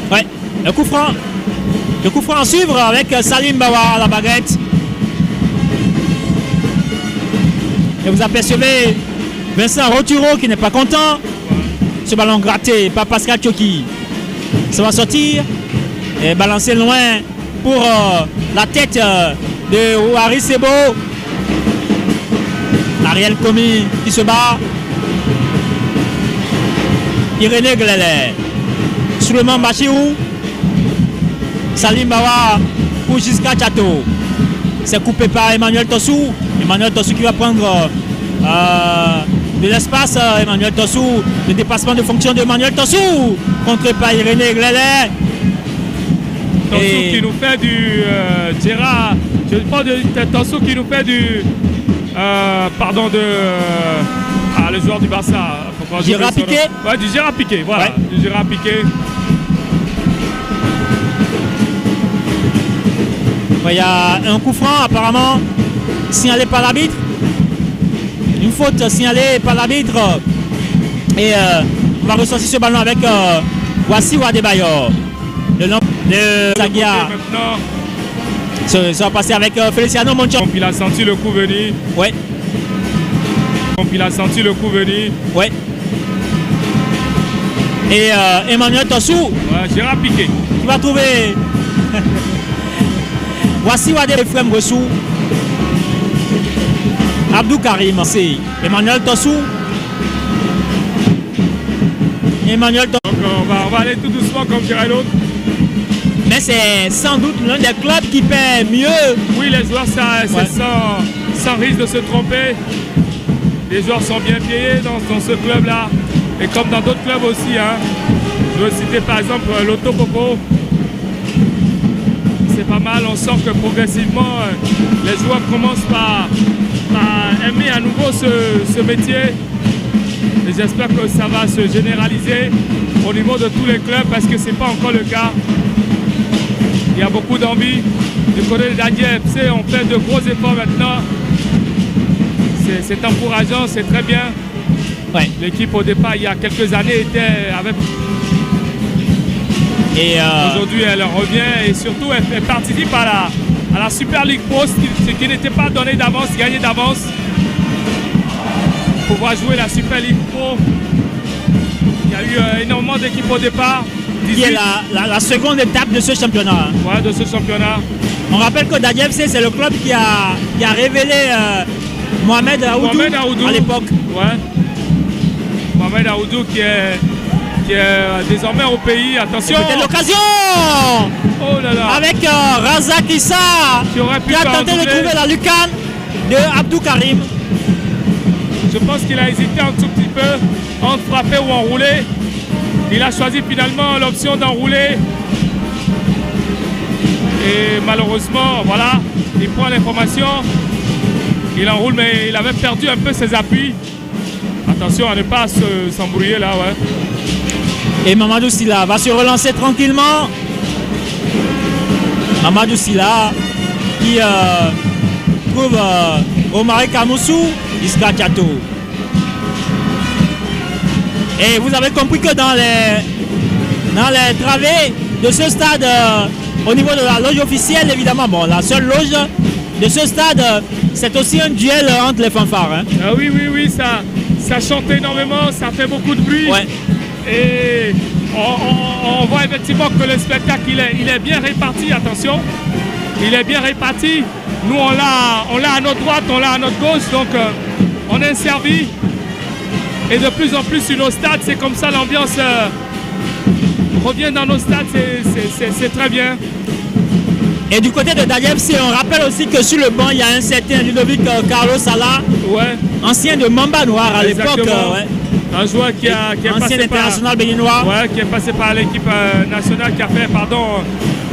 Ouais, le coup franc. Le coup franc à suivre avec Salim Bawa à la baguette. Et vous apercevez Vincent Roturo qui n'est pas content. Ce ballon gratté par Pascal Tchoki. Ça va sortir et balancer loin pour la tête de Ouari Sebo. Ariel Komi qui se bat. Irénée Glele. Souleymane Bachirou. Salim Bawa pour Jiska Chateau. C'est coupé par Emmanuel Tossou. Emmanuel Tossou qui va prendre de l'espace. Emmanuel Tossou, le dépassement de fonction de Emmanuel Tossou. Contré par Irénée Glele. Tossou qui nous fait du Gérard. Je parle de Tossou qui nous fait du. Le joueur du Barça. Gérard Piqué. Ouais, du Gérard Piqué, voilà. Ouais. Du Gérard Piqué. Il y a un coup franc apparemment signalé par l'arbitre. Une faute signalée par l'arbitre. Et on va ressortir ce ballon avec Wassi Wadebayor. Le nom de Zagia. Ça va passer avec Feliciano Monchon. Il a senti le coup venir. Ouais. Il a senti le coup venir. Ouais. Et Emmanuel Tossou. Ouais, Gérard Piqué. Qui va trouver. Voici Wade Efrem Ressou. Abdou Karim. C'est Emmanuel Tossou. Emmanuel Tossou. Donc on va aller tout doucement comme dirait l'autre. Mais c'est sans doute l'un des clubs qui paie mieux. Oui, les joueurs, sans risque de se tromper. Les joueurs sont bien payés dans ce club-là. Et comme dans d'autres clubs aussi. Hein. Je veux citer par exemple l'Auto Popo. C'est pas mal. On sent que progressivement, les joueurs commencent par aimer à nouveau ce métier. Et j'espère que ça va se généraliser au niveau de tous les clubs parce que ce n'est pas encore le cas. Il y a beaucoup d'envie. Du côté de Dadier FC, on fait de gros efforts maintenant. C'est encourageant, c'est très bien. Ouais. L'équipe au départ, il y a quelques années, était avec... Et aujourd'hui, elle revient et surtout, elle participe à la Super League Pro, ce qui n'était pas donné d'avance, gagné d'avance. Pouvoir jouer la Super League Pro. Il y a eu énormément d'équipes au départ. 18. Qui est la seconde étape de ce championnat. Ouais, de ce championnat. On rappelle que Dadier FC, c'est le club qui a révélé Mohamed Aoudou à l'époque. Ouais. Mohamed Aoudou qui est désormais au pays. Attention. C'était l'occasion. Oh là là. Avec Razak Issa qui a tenté de trouver la lucarne de Abdou Karim. Je pense qu'il a hésité un tout petit peu entre frapper ou enrouler. Il a choisi finalement l'option d'enrouler. Et malheureusement, voilà, il prend l'information. Il enroule, mais il avait perdu un peu ses appuis. Attention à ne pas s'embrouiller là, ouais. Et Mamadou Silla va se relancer tranquillement. Mamadou Silla qui trouve Omar Kamoussou, Iska Chateau. Et vous avez compris que dans les travées de ce stade, au niveau de la loge officielle, évidemment, bon, la seule loge de ce stade, c'est aussi un duel entre les fanfares. Hein. Ah oui, ça chante énormément, ça fait beaucoup de bruit. Ouais. Et on voit effectivement que le spectacle, il est bien réparti, attention. Il est bien réparti. Nous, on l'a à notre droite, on l'a à notre gauche, donc on est servi. Et de plus en plus sur nos stades, c'est comme ça, l'ambiance revient dans nos stades, c'est très bien. Et du côté de Dadier FC, on rappelle aussi que sur le banc, il y a un certain Ludovic Carlos Sala, ouais. Ancien de Mamba Noir à l'époque. Ouais. Un joueur qui est ancien international béninois. Ouais, qui est passé par l'équipe nationale, qui a fait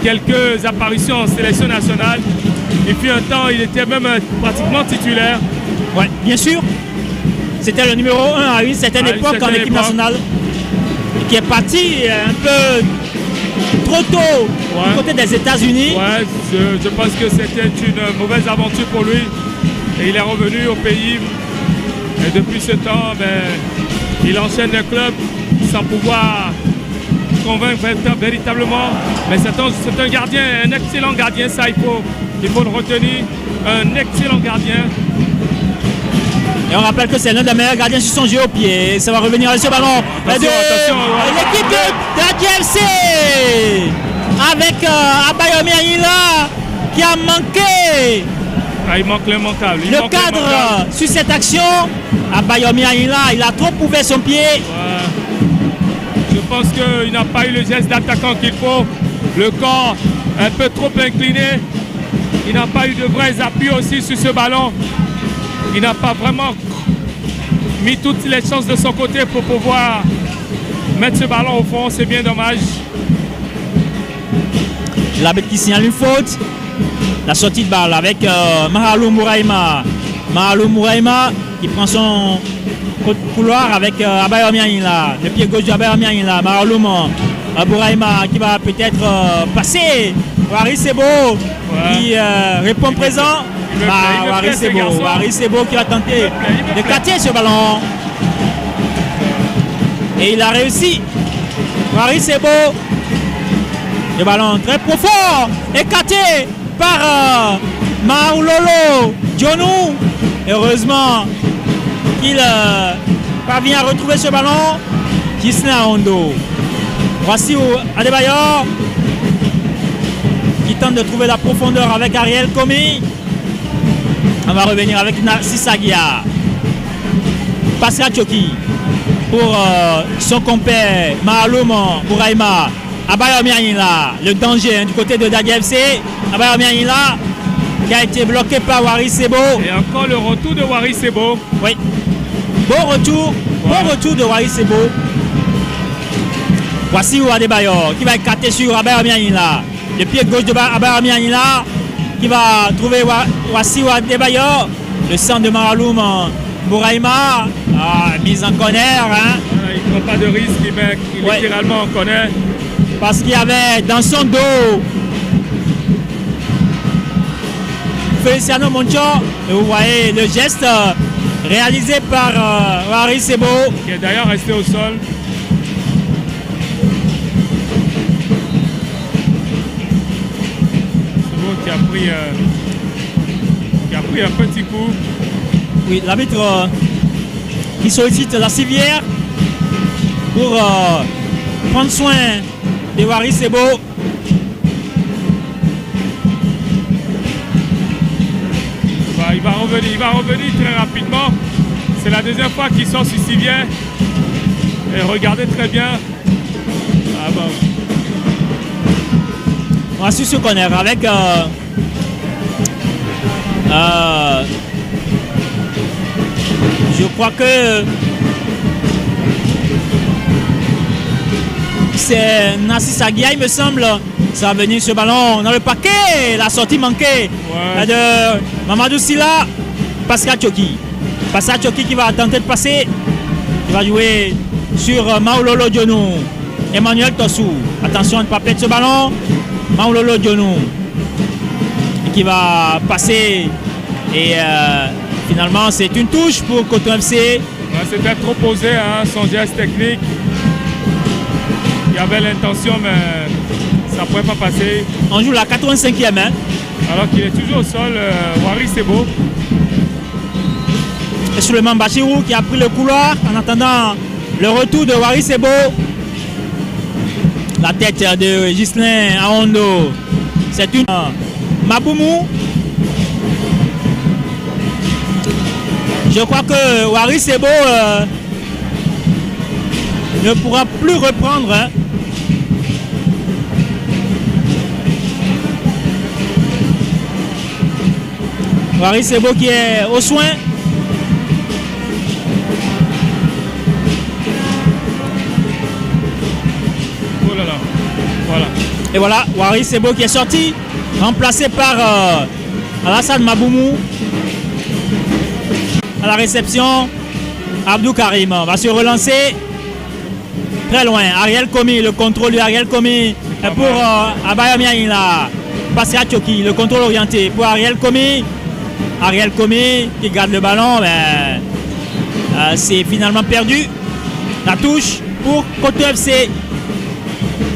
quelques apparitions en sélection nationale. Et puis un temps, il était même pratiquement titulaire. Ouais, bien sûr. C'était le numéro 1 à une certaine époque en équipe nationale. Qui est parti un peu trop tôt du côté des États-Unis. Ouais, je pense que c'était une mauvaise aventure pour lui. Et il est revenu au pays. Et depuis ce temps, il enchaîne les clubs sans pouvoir convaincre véritablement. Mais c'est un gardien, un excellent gardien, ça il faut le retenir. Un excellent gardien. Et on rappelle que c'est l'un des meilleurs gardiens sur son jeu au pied. Ça va revenir avec ce ballon. Attention, L'équipe de la GFC avec Abayomi Aïla qui a manqué il manque l'immanquable. le cadre sur cette action. Abayomi Aïla, il a trop ouvert son pied. Je pense qu'il n'a pas eu le geste d'attaquant qu'il faut. Le corps un peu trop incliné. Il n'a pas eu de vrais appuis aussi sur ce ballon. Il n'a pas vraiment mis toutes les chances de son côté pour pouvoir mettre ce ballon au fond. C'est bien dommage. L'arbitre qui signale une faute. La sortie de balle avec Mahalou Mouraïma. Mahalou Mouraïma qui prend son couloir avec Abayomi Aïla. Le pied gauche d'Abayomi Aïla. Mahalou Mouraïma qui va peut-être passer. Waris Sebo qui répond présent. Waris Sebo qui va tenter de catcher ce ballon. Et il a réussi. Waris Sebo. Le ballon très profond. Écarté par Maoulolo Dionou. Heureusement qu'il parvient à retrouver ce ballon. Gislain Hondo. Voici Adebayor qui tente de trouver la profondeur avec Ariel Komi. On va revenir avec Narcisse Aguiar. Pascal Tchoki pour son compère Mahaloum Mouraïma. Abayomi Aïla, le danger du côté de Dagui FC. Abayomi Aïla qui a été bloqué par Waris Sebo. Et encore le retour de Waris Sebo. Oui. Bon retour de Waris Sebo. Voici Adebayor qui va écarter sur Abayomi Aïla. Le pied gauche de Abayomi Aïla qui va trouver Voici Adebayor. Le centre de Mahaloum Mouraïma. Mise en corner. Hein. Il ne prend pas de risque, littéralement en corner. Parce qu'il y avait dans son dos Feliciano Moncho. Et vous voyez le geste réalisé par Waris Sebo. Qui est d'ailleurs resté au sol. Sebo qui a pris un petit coup. Oui, l'arbitre qui sollicite la civière pour prendre soin de Waris Sebo. Il va revenir très rapidement. C'est la deuxième fois qu'il sort sur civière. Et regardez très bien. On va sur ce corner avec je crois que c'est Narcisse Aguiar, il me semble. Ça va venir ce ballon dans le paquet. La sortie manquée de Mamadou Silla. Pascal Tchoki. Pascal Tchoki qui va tenter de passer. Il va jouer sur Maoulolo Dionou. Emmanuel Tossou. Attention de ne pas perdre ce ballon. Maoulolo Dionou qui va passer. Et finalement, c'est une touche pour Coton FC. C'était trop posé, hein, son geste technique. Il avait l'intention, mais ça ne pouvait pas passer. On joue la 85e. Hein. Alors qu'il est toujours au sol, Waris Sebo. Et Souleymane Bachirou qui a pris le couloir en attendant le retour de Waris Sebo. La tête de Gislain Hondo. C'est une Maboumou. Je crois que Waris Sebo ne pourra plus reprendre. Hein. Waris Sebo qui est au soin. Oh là là. Voilà. Et voilà, Waris Sebo qui est sorti, remplacé par Alassane Maboumou. À la réception, Abdou Karim va se relancer très loin. Ariel Komi, le contrôle de Ariel Komi pour Abayomi Aïla. Pascal Tchoki, le contrôle orienté pour Ariel Komi. Ariel Komi qui garde le ballon, mais c'est finalement perdu. La touche pour Coton FC.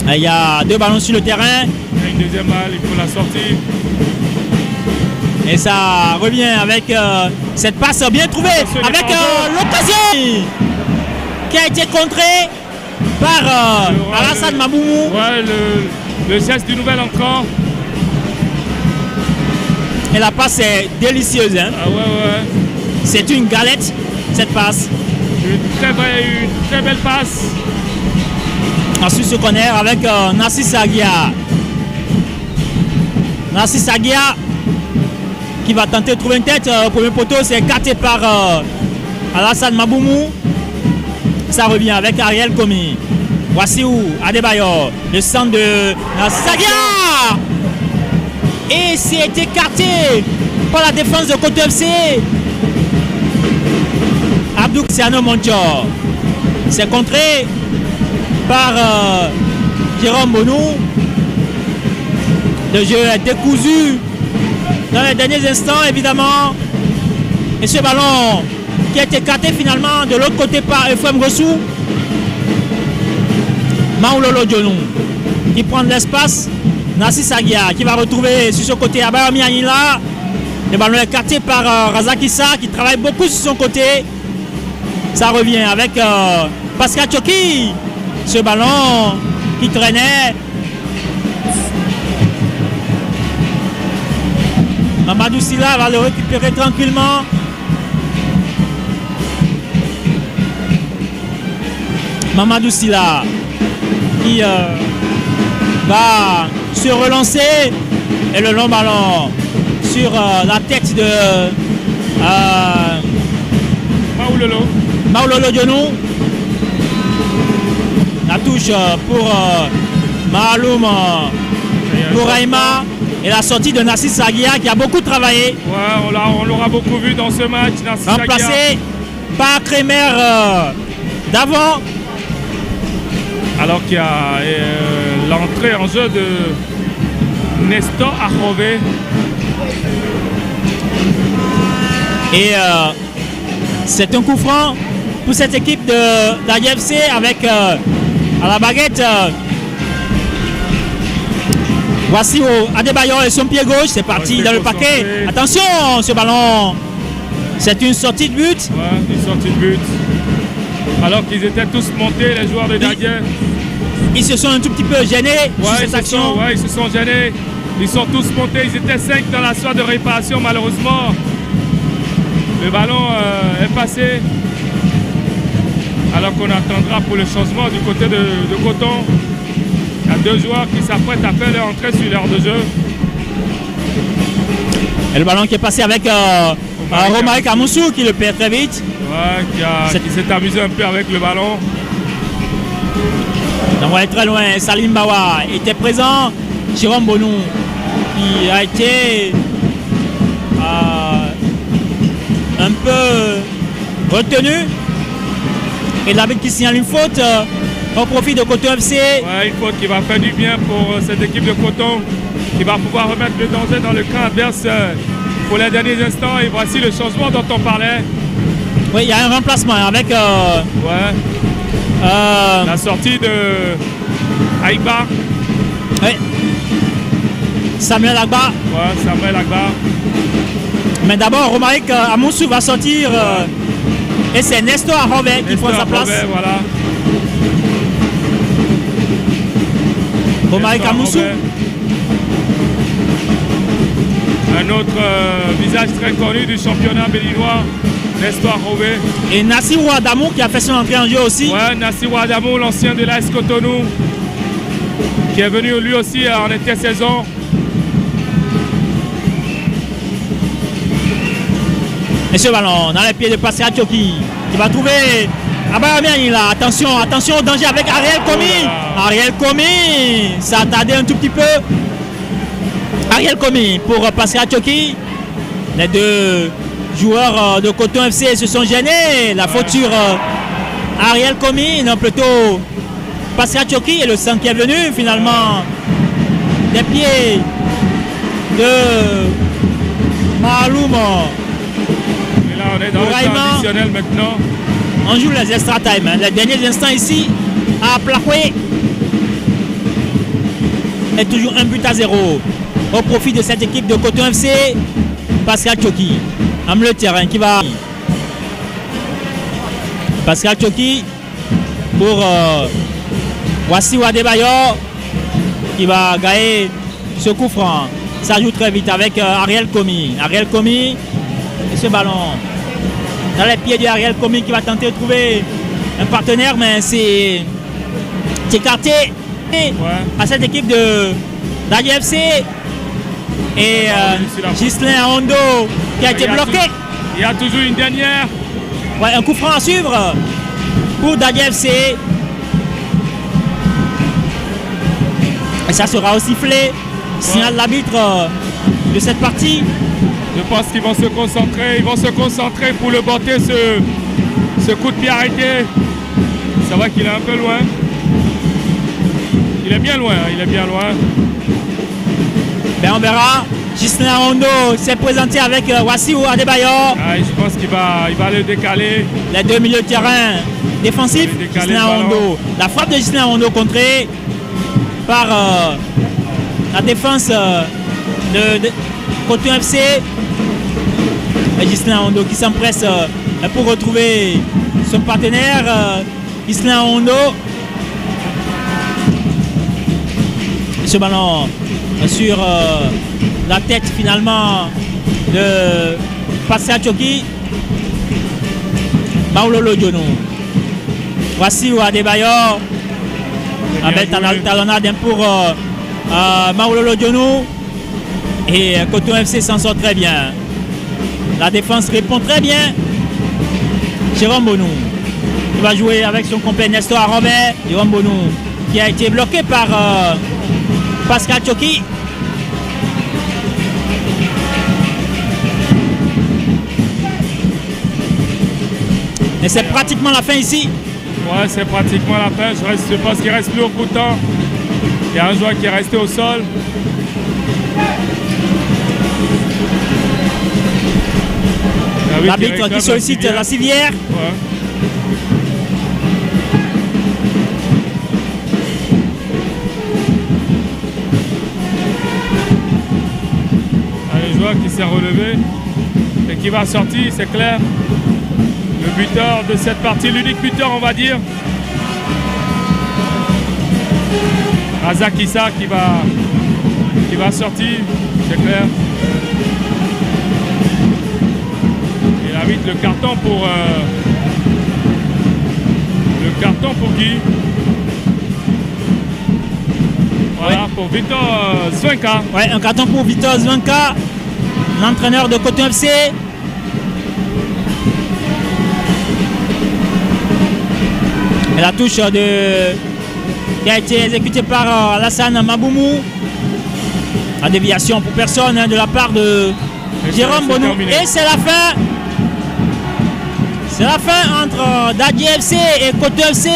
Il y a deux ballons sur le terrain. Il y a une deuxième balle, il faut la sortir. Et ça revient avec cette passe bien trouvée, avec l'occasion qui a été contrée par Alassane Maboumou. Ouais, le geste du nouvel entrant. Et la passe est délicieuse. Hein. Ah ouais. C'est une galette, cette passe. Une très belle passe. Ensuite, ce corner avec Narcisse Aguia. Narcisse Aguia qui va tenter de trouver une tête au premier poteau. C'est écarté par Alassane Maboumou. Ça revient avec Ariel Komi. Voici où Adebayor, le centre de Narcisse Aguia. Et c'est écarté par la défense de Coton FC. Abdou Xiano Montior. C'est contré par Jérôme Bonou. Le jeu est décousu dans les derniers instants, évidemment. Et ce ballon qui a été écarté finalement de l'autre côté par Ephraim Gossou. Maoulolo Dionou qui prend de l'espace. Narcisse Aguia qui va retrouver sur son côté Abayami Anila. Le ballon est écarté par Razak Issa qui travaille beaucoup sur son côté. Ça revient avec Pascal Tchoki. Ce ballon qui traînait. Mamadou Silla va le récupérer tranquillement. Mamadou Silla qui va se relancer. Et le long ballon sur la tête de Maoulolo Dionou. La touche pour Mahaloum Bouraïma. Et la sortie de Narcisse Aguia qui a beaucoup travaillé. Ouais, on l'aura beaucoup vu dans ce match. Narcisse remplacé Aguia. Par Kremer d'avant. Alors qu'il y a l'entrée en jeu de Nestor Arrové. Et c'est un coup franc pour cette équipe de l'AFC avec à la baguette. Voici Adebayor et son pied gauche, c'est parti dans le paquet. Attention, ce ballon, c'est une sortie de but. Ouais, une sortie de but. Alors qu'ils étaient tous montés, les joueurs de Dadien. Ils se sont un tout petit peu gênés sur cette action. Ils se sont gênés. Ils sont tous montés, ils étaient 5 dans la soirée de réparation malheureusement. Le ballon est passé. Alors qu'on attendra pour le changement du côté de Coton. Il y a deux joueurs qui s'apprêtent à faire leur entrée sur l'heure de jeu. Et le ballon qui est passé avec Romaric Amoussou qui le perd très vite. Ouais, qui s'est amusé un peu avec le ballon. On va être très loin. Salim Bawa était présent. Jérôme Bonou qui a été un peu retenu. Et l'arbitre qui signale une faute au profit de Coton FC. Ouais, une faute qui va faire du bien pour cette équipe de Coton, qui va pouvoir remettre le danger dans le camp adverse pour les derniers instants. Et voici le changement dont on parlait. Oui, il y a un remplacement avec la sortie de Aïba. Oui. Samuel Agba. Ouais, Samuel Agba. Mais d'abord, Romaric Amoussou va sortir. Et c'est Nestor Arrové qui prend sa place. Voilà. Romaric Amoussou. Un autre visage très connu du championnat béninois, Nestor Arrové. Et Nassirou Adamou qui a fait son entrée en jeu aussi. Ouais, Nassirou Adamou, l'ancien de l'AS Cotonou, qui est venu lui aussi en intersaison. Et ce ballon dans les pieds de Pascal Tchoki qui va trouver Abayami là. Attention au danger avec Ariel Komi. Ariel Komi, ça a tardé un tout petit peu. Ariel Komi pour Pascal Tchoki. Les deux joueurs de Coton FC se sont gênés. La faute sur Ariel Komi, non plutôt Pascal Tchoki et le sang qui est venu finalement des pieds de Mahaloum. On est dans le temps additionnel maintenant. On joue les extra time. Les derniers instants ici à Plakoué. Et toujours 1-0 au profit de cette équipe de Coton FC. Pascal Tchoki. En milieu de terrain qui va. Pascal Tchoki pour Wassou Adebayor qui va gagner ce coup franc. Ça joue très vite avec Ariel Komi. Ariel Komi et ce ballon dans les pieds de Ariel Komi qui va tenter de trouver un partenaire, mais c'est écarté à cette équipe d'ADFC et Ghislain Hondo qui a été bloqué. Il y a toujours une dernière. Ouais, un coup franc à suivre pour d'ADFC. Et ça sera aussi sifflé. Signal l'arbitre de cette partie. Je pense qu'ils vont se concentrer. Ils vont se concentrer pour le botter ce coup de pied arrêté. Ça va qu'il est un peu loin. Il est bien loin. Il est bien loin. Ben on verra. Ghislain Hondo s'est présenté avec Wassou Adebayor. Je pense qu'il va le décaler. Les deux milieux de terrain défensifs. Ghislain Hondo. La frappe de Ghislain Hondo contrée par la défense de Coton FC. Et Ghislain Hondo qui s'empresse pour retrouver son partenaire. Ghislain Hondo. Ce ballon sur la tête finalement de Pascal Tchoki. Maoulolo Dionou. Voici Adebayor avec talonnade pour Maoulolo Dionou. Et Coton FC s'en sort très bien. La défense répond très bien. Jérôme Bonou qui va jouer avec son compère Nestor Robert. Jérôme Bonou qui a été bloqué par Pascal Tchoki. Et c'est pratiquement la fin ici. Ouais, c'est pratiquement la fin. Je pense qu'il ne reste plus beaucoup de temps. Il y a un joueur qui est resté au sol. L'arbitre qui sollicite la civière. Ouais. Un joueur qui s'est relevé et qui va sortir, c'est clair. Le buteur de cette partie, l'unique buteur on va dire. Razak Issa qui va sortir, c'est clair. Et l'arbitre le carton pour qui? Voilà, pour Victor Zwenka. Ouais, un carton pour Victor Zwenka, l'entraîneur de Coton FC. Et la touche qui a été exécutée par Alassane Maboumou. La déviation pour personne de la part de Jérôme Bonou. Et c'est la fin. C'est la fin entre Dadi FC et Coton FC.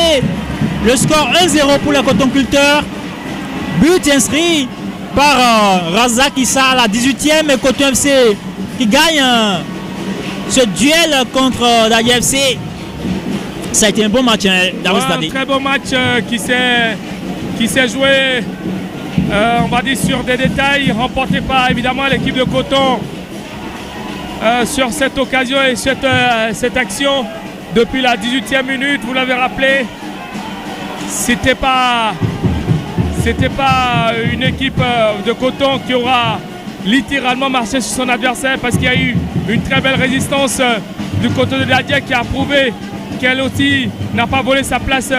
Le score 1-0 pour les cotonculteurs. But inscrit par Razak Issa à la 18e et Coton FC qui gagne ce duel contre Dadi FC. Ça a été un bon match, un très beau match qui s'est joué, on va dire, sur des détails, remporté par évidemment l'équipe de Coton sur cette occasion et cette action depuis la 18e minute. Vous l'avez rappelé, c'était pas une équipe de Coton qui aura littéralement marché sur son adversaire, parce qu'il y a eu une très belle résistance du côté de Dadia qui a prouvé qu'elle aussi n'a pas volé sa place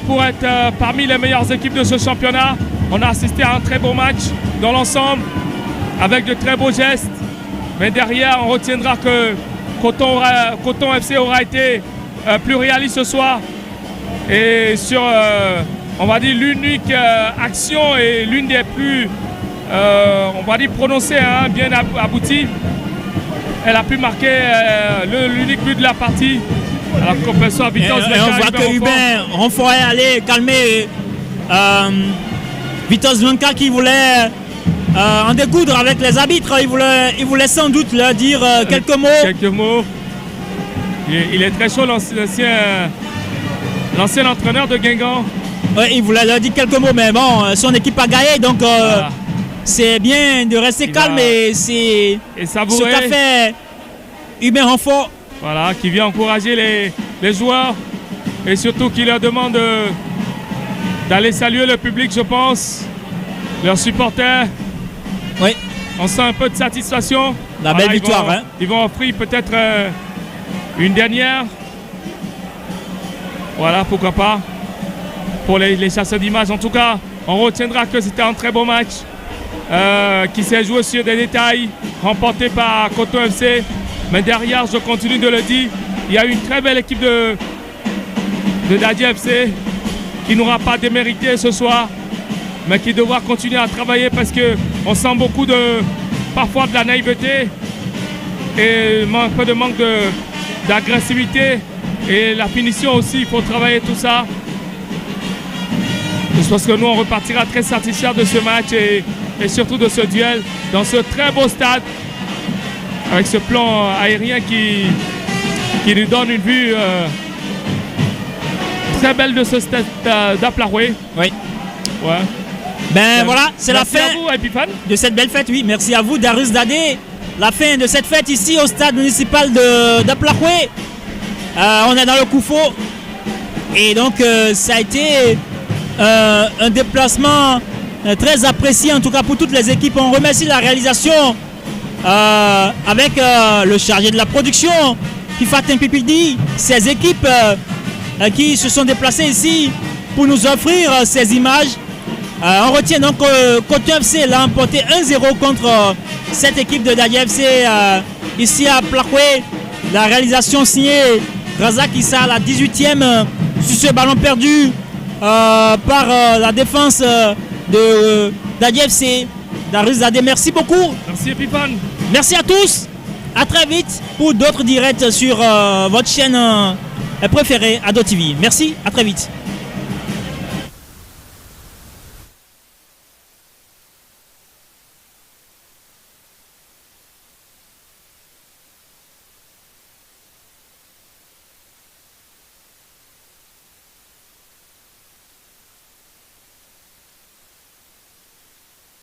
pour être parmi les meilleures équipes de ce championnat. On a assisté à un très beau match dans l'ensemble, avec de très beaux gestes. Mais derrière, on retiendra que Coton FC aura été plus réaliste ce soir. Et sur, on va dire, l'unique action et l'une des plus, on va dire, prononcées, hein, bien aboutie, elle a pu marquer l'unique but de la partie. Alors qu'on peut ça, et on voit que Hubert Ronfort est allé calmer Victor Zwenka qui voulait en découdre avec les arbitres. Il voulait sans doute leur dire quelques mots. Quelques mots. Il est très chaud, l'ancien entraîneur de Guingamp. Ouais, il voulait leur dire quelques mots, mais bon, son équipe a gagné, donc voilà. c'est bien de rester calme et c'est ce qu'a fait Hubert Renfort. Voilà, qui vient encourager les joueurs et surtout qui leur demande d'aller saluer le public, je pense, leurs supporters. Oui. On sent un peu de satisfaction. La belle victoire. Ils vont offrir peut-être une dernière. Voilà, pourquoi pas. Pour les chasseurs d'images. En tout cas, on retiendra que c'était un très beau match qui s'est joué sur des détails, remporté par Coton FC. Mais derrière, je continue de le dire, il y a une très belle équipe de Dadier FC qui n'aura pas démérité ce soir, mais qui devra continuer à travailler parce qu'on sent beaucoup parfois de la naïveté et un peu de manque d'agressivité. Et la finition aussi, il faut travailler tout ça. Je pense que nous, on repartira très satisfait de ce match et surtout de ce duel dans ce très beau stade avec ce plan aérien qui nous donne une vue très belle de ce stade d'Aplaroué. Oui. Ouais. Ben voilà, c'est la fin de cette belle fête. Oui, merci à vous, Darius Dadé. La fin de cette fête ici au stade municipal d'Aplaroué. On est dans le Koufo. Et donc, ça a été un déplacement très apprécié, en tout cas pour toutes les équipes. On remercie la réalisation avec le chargé de la production, Fifatin Pipidi, ses équipes qui se sont déplacées ici pour nous offrir ces images. On retient donc Coton FC l'a emporté 1-0 contre cette équipe de Dadier FC ici à Plaqué. La réalisation signée Razak Issa à la 18e sur ce ballon perdu par la défense de Dadier FC. Darius Dadé, merci beaucoup. Merci Epiphan. Merci à tous. À très vite pour d'autres directs sur votre chaîne préférée Ado TV. Merci, à très vite.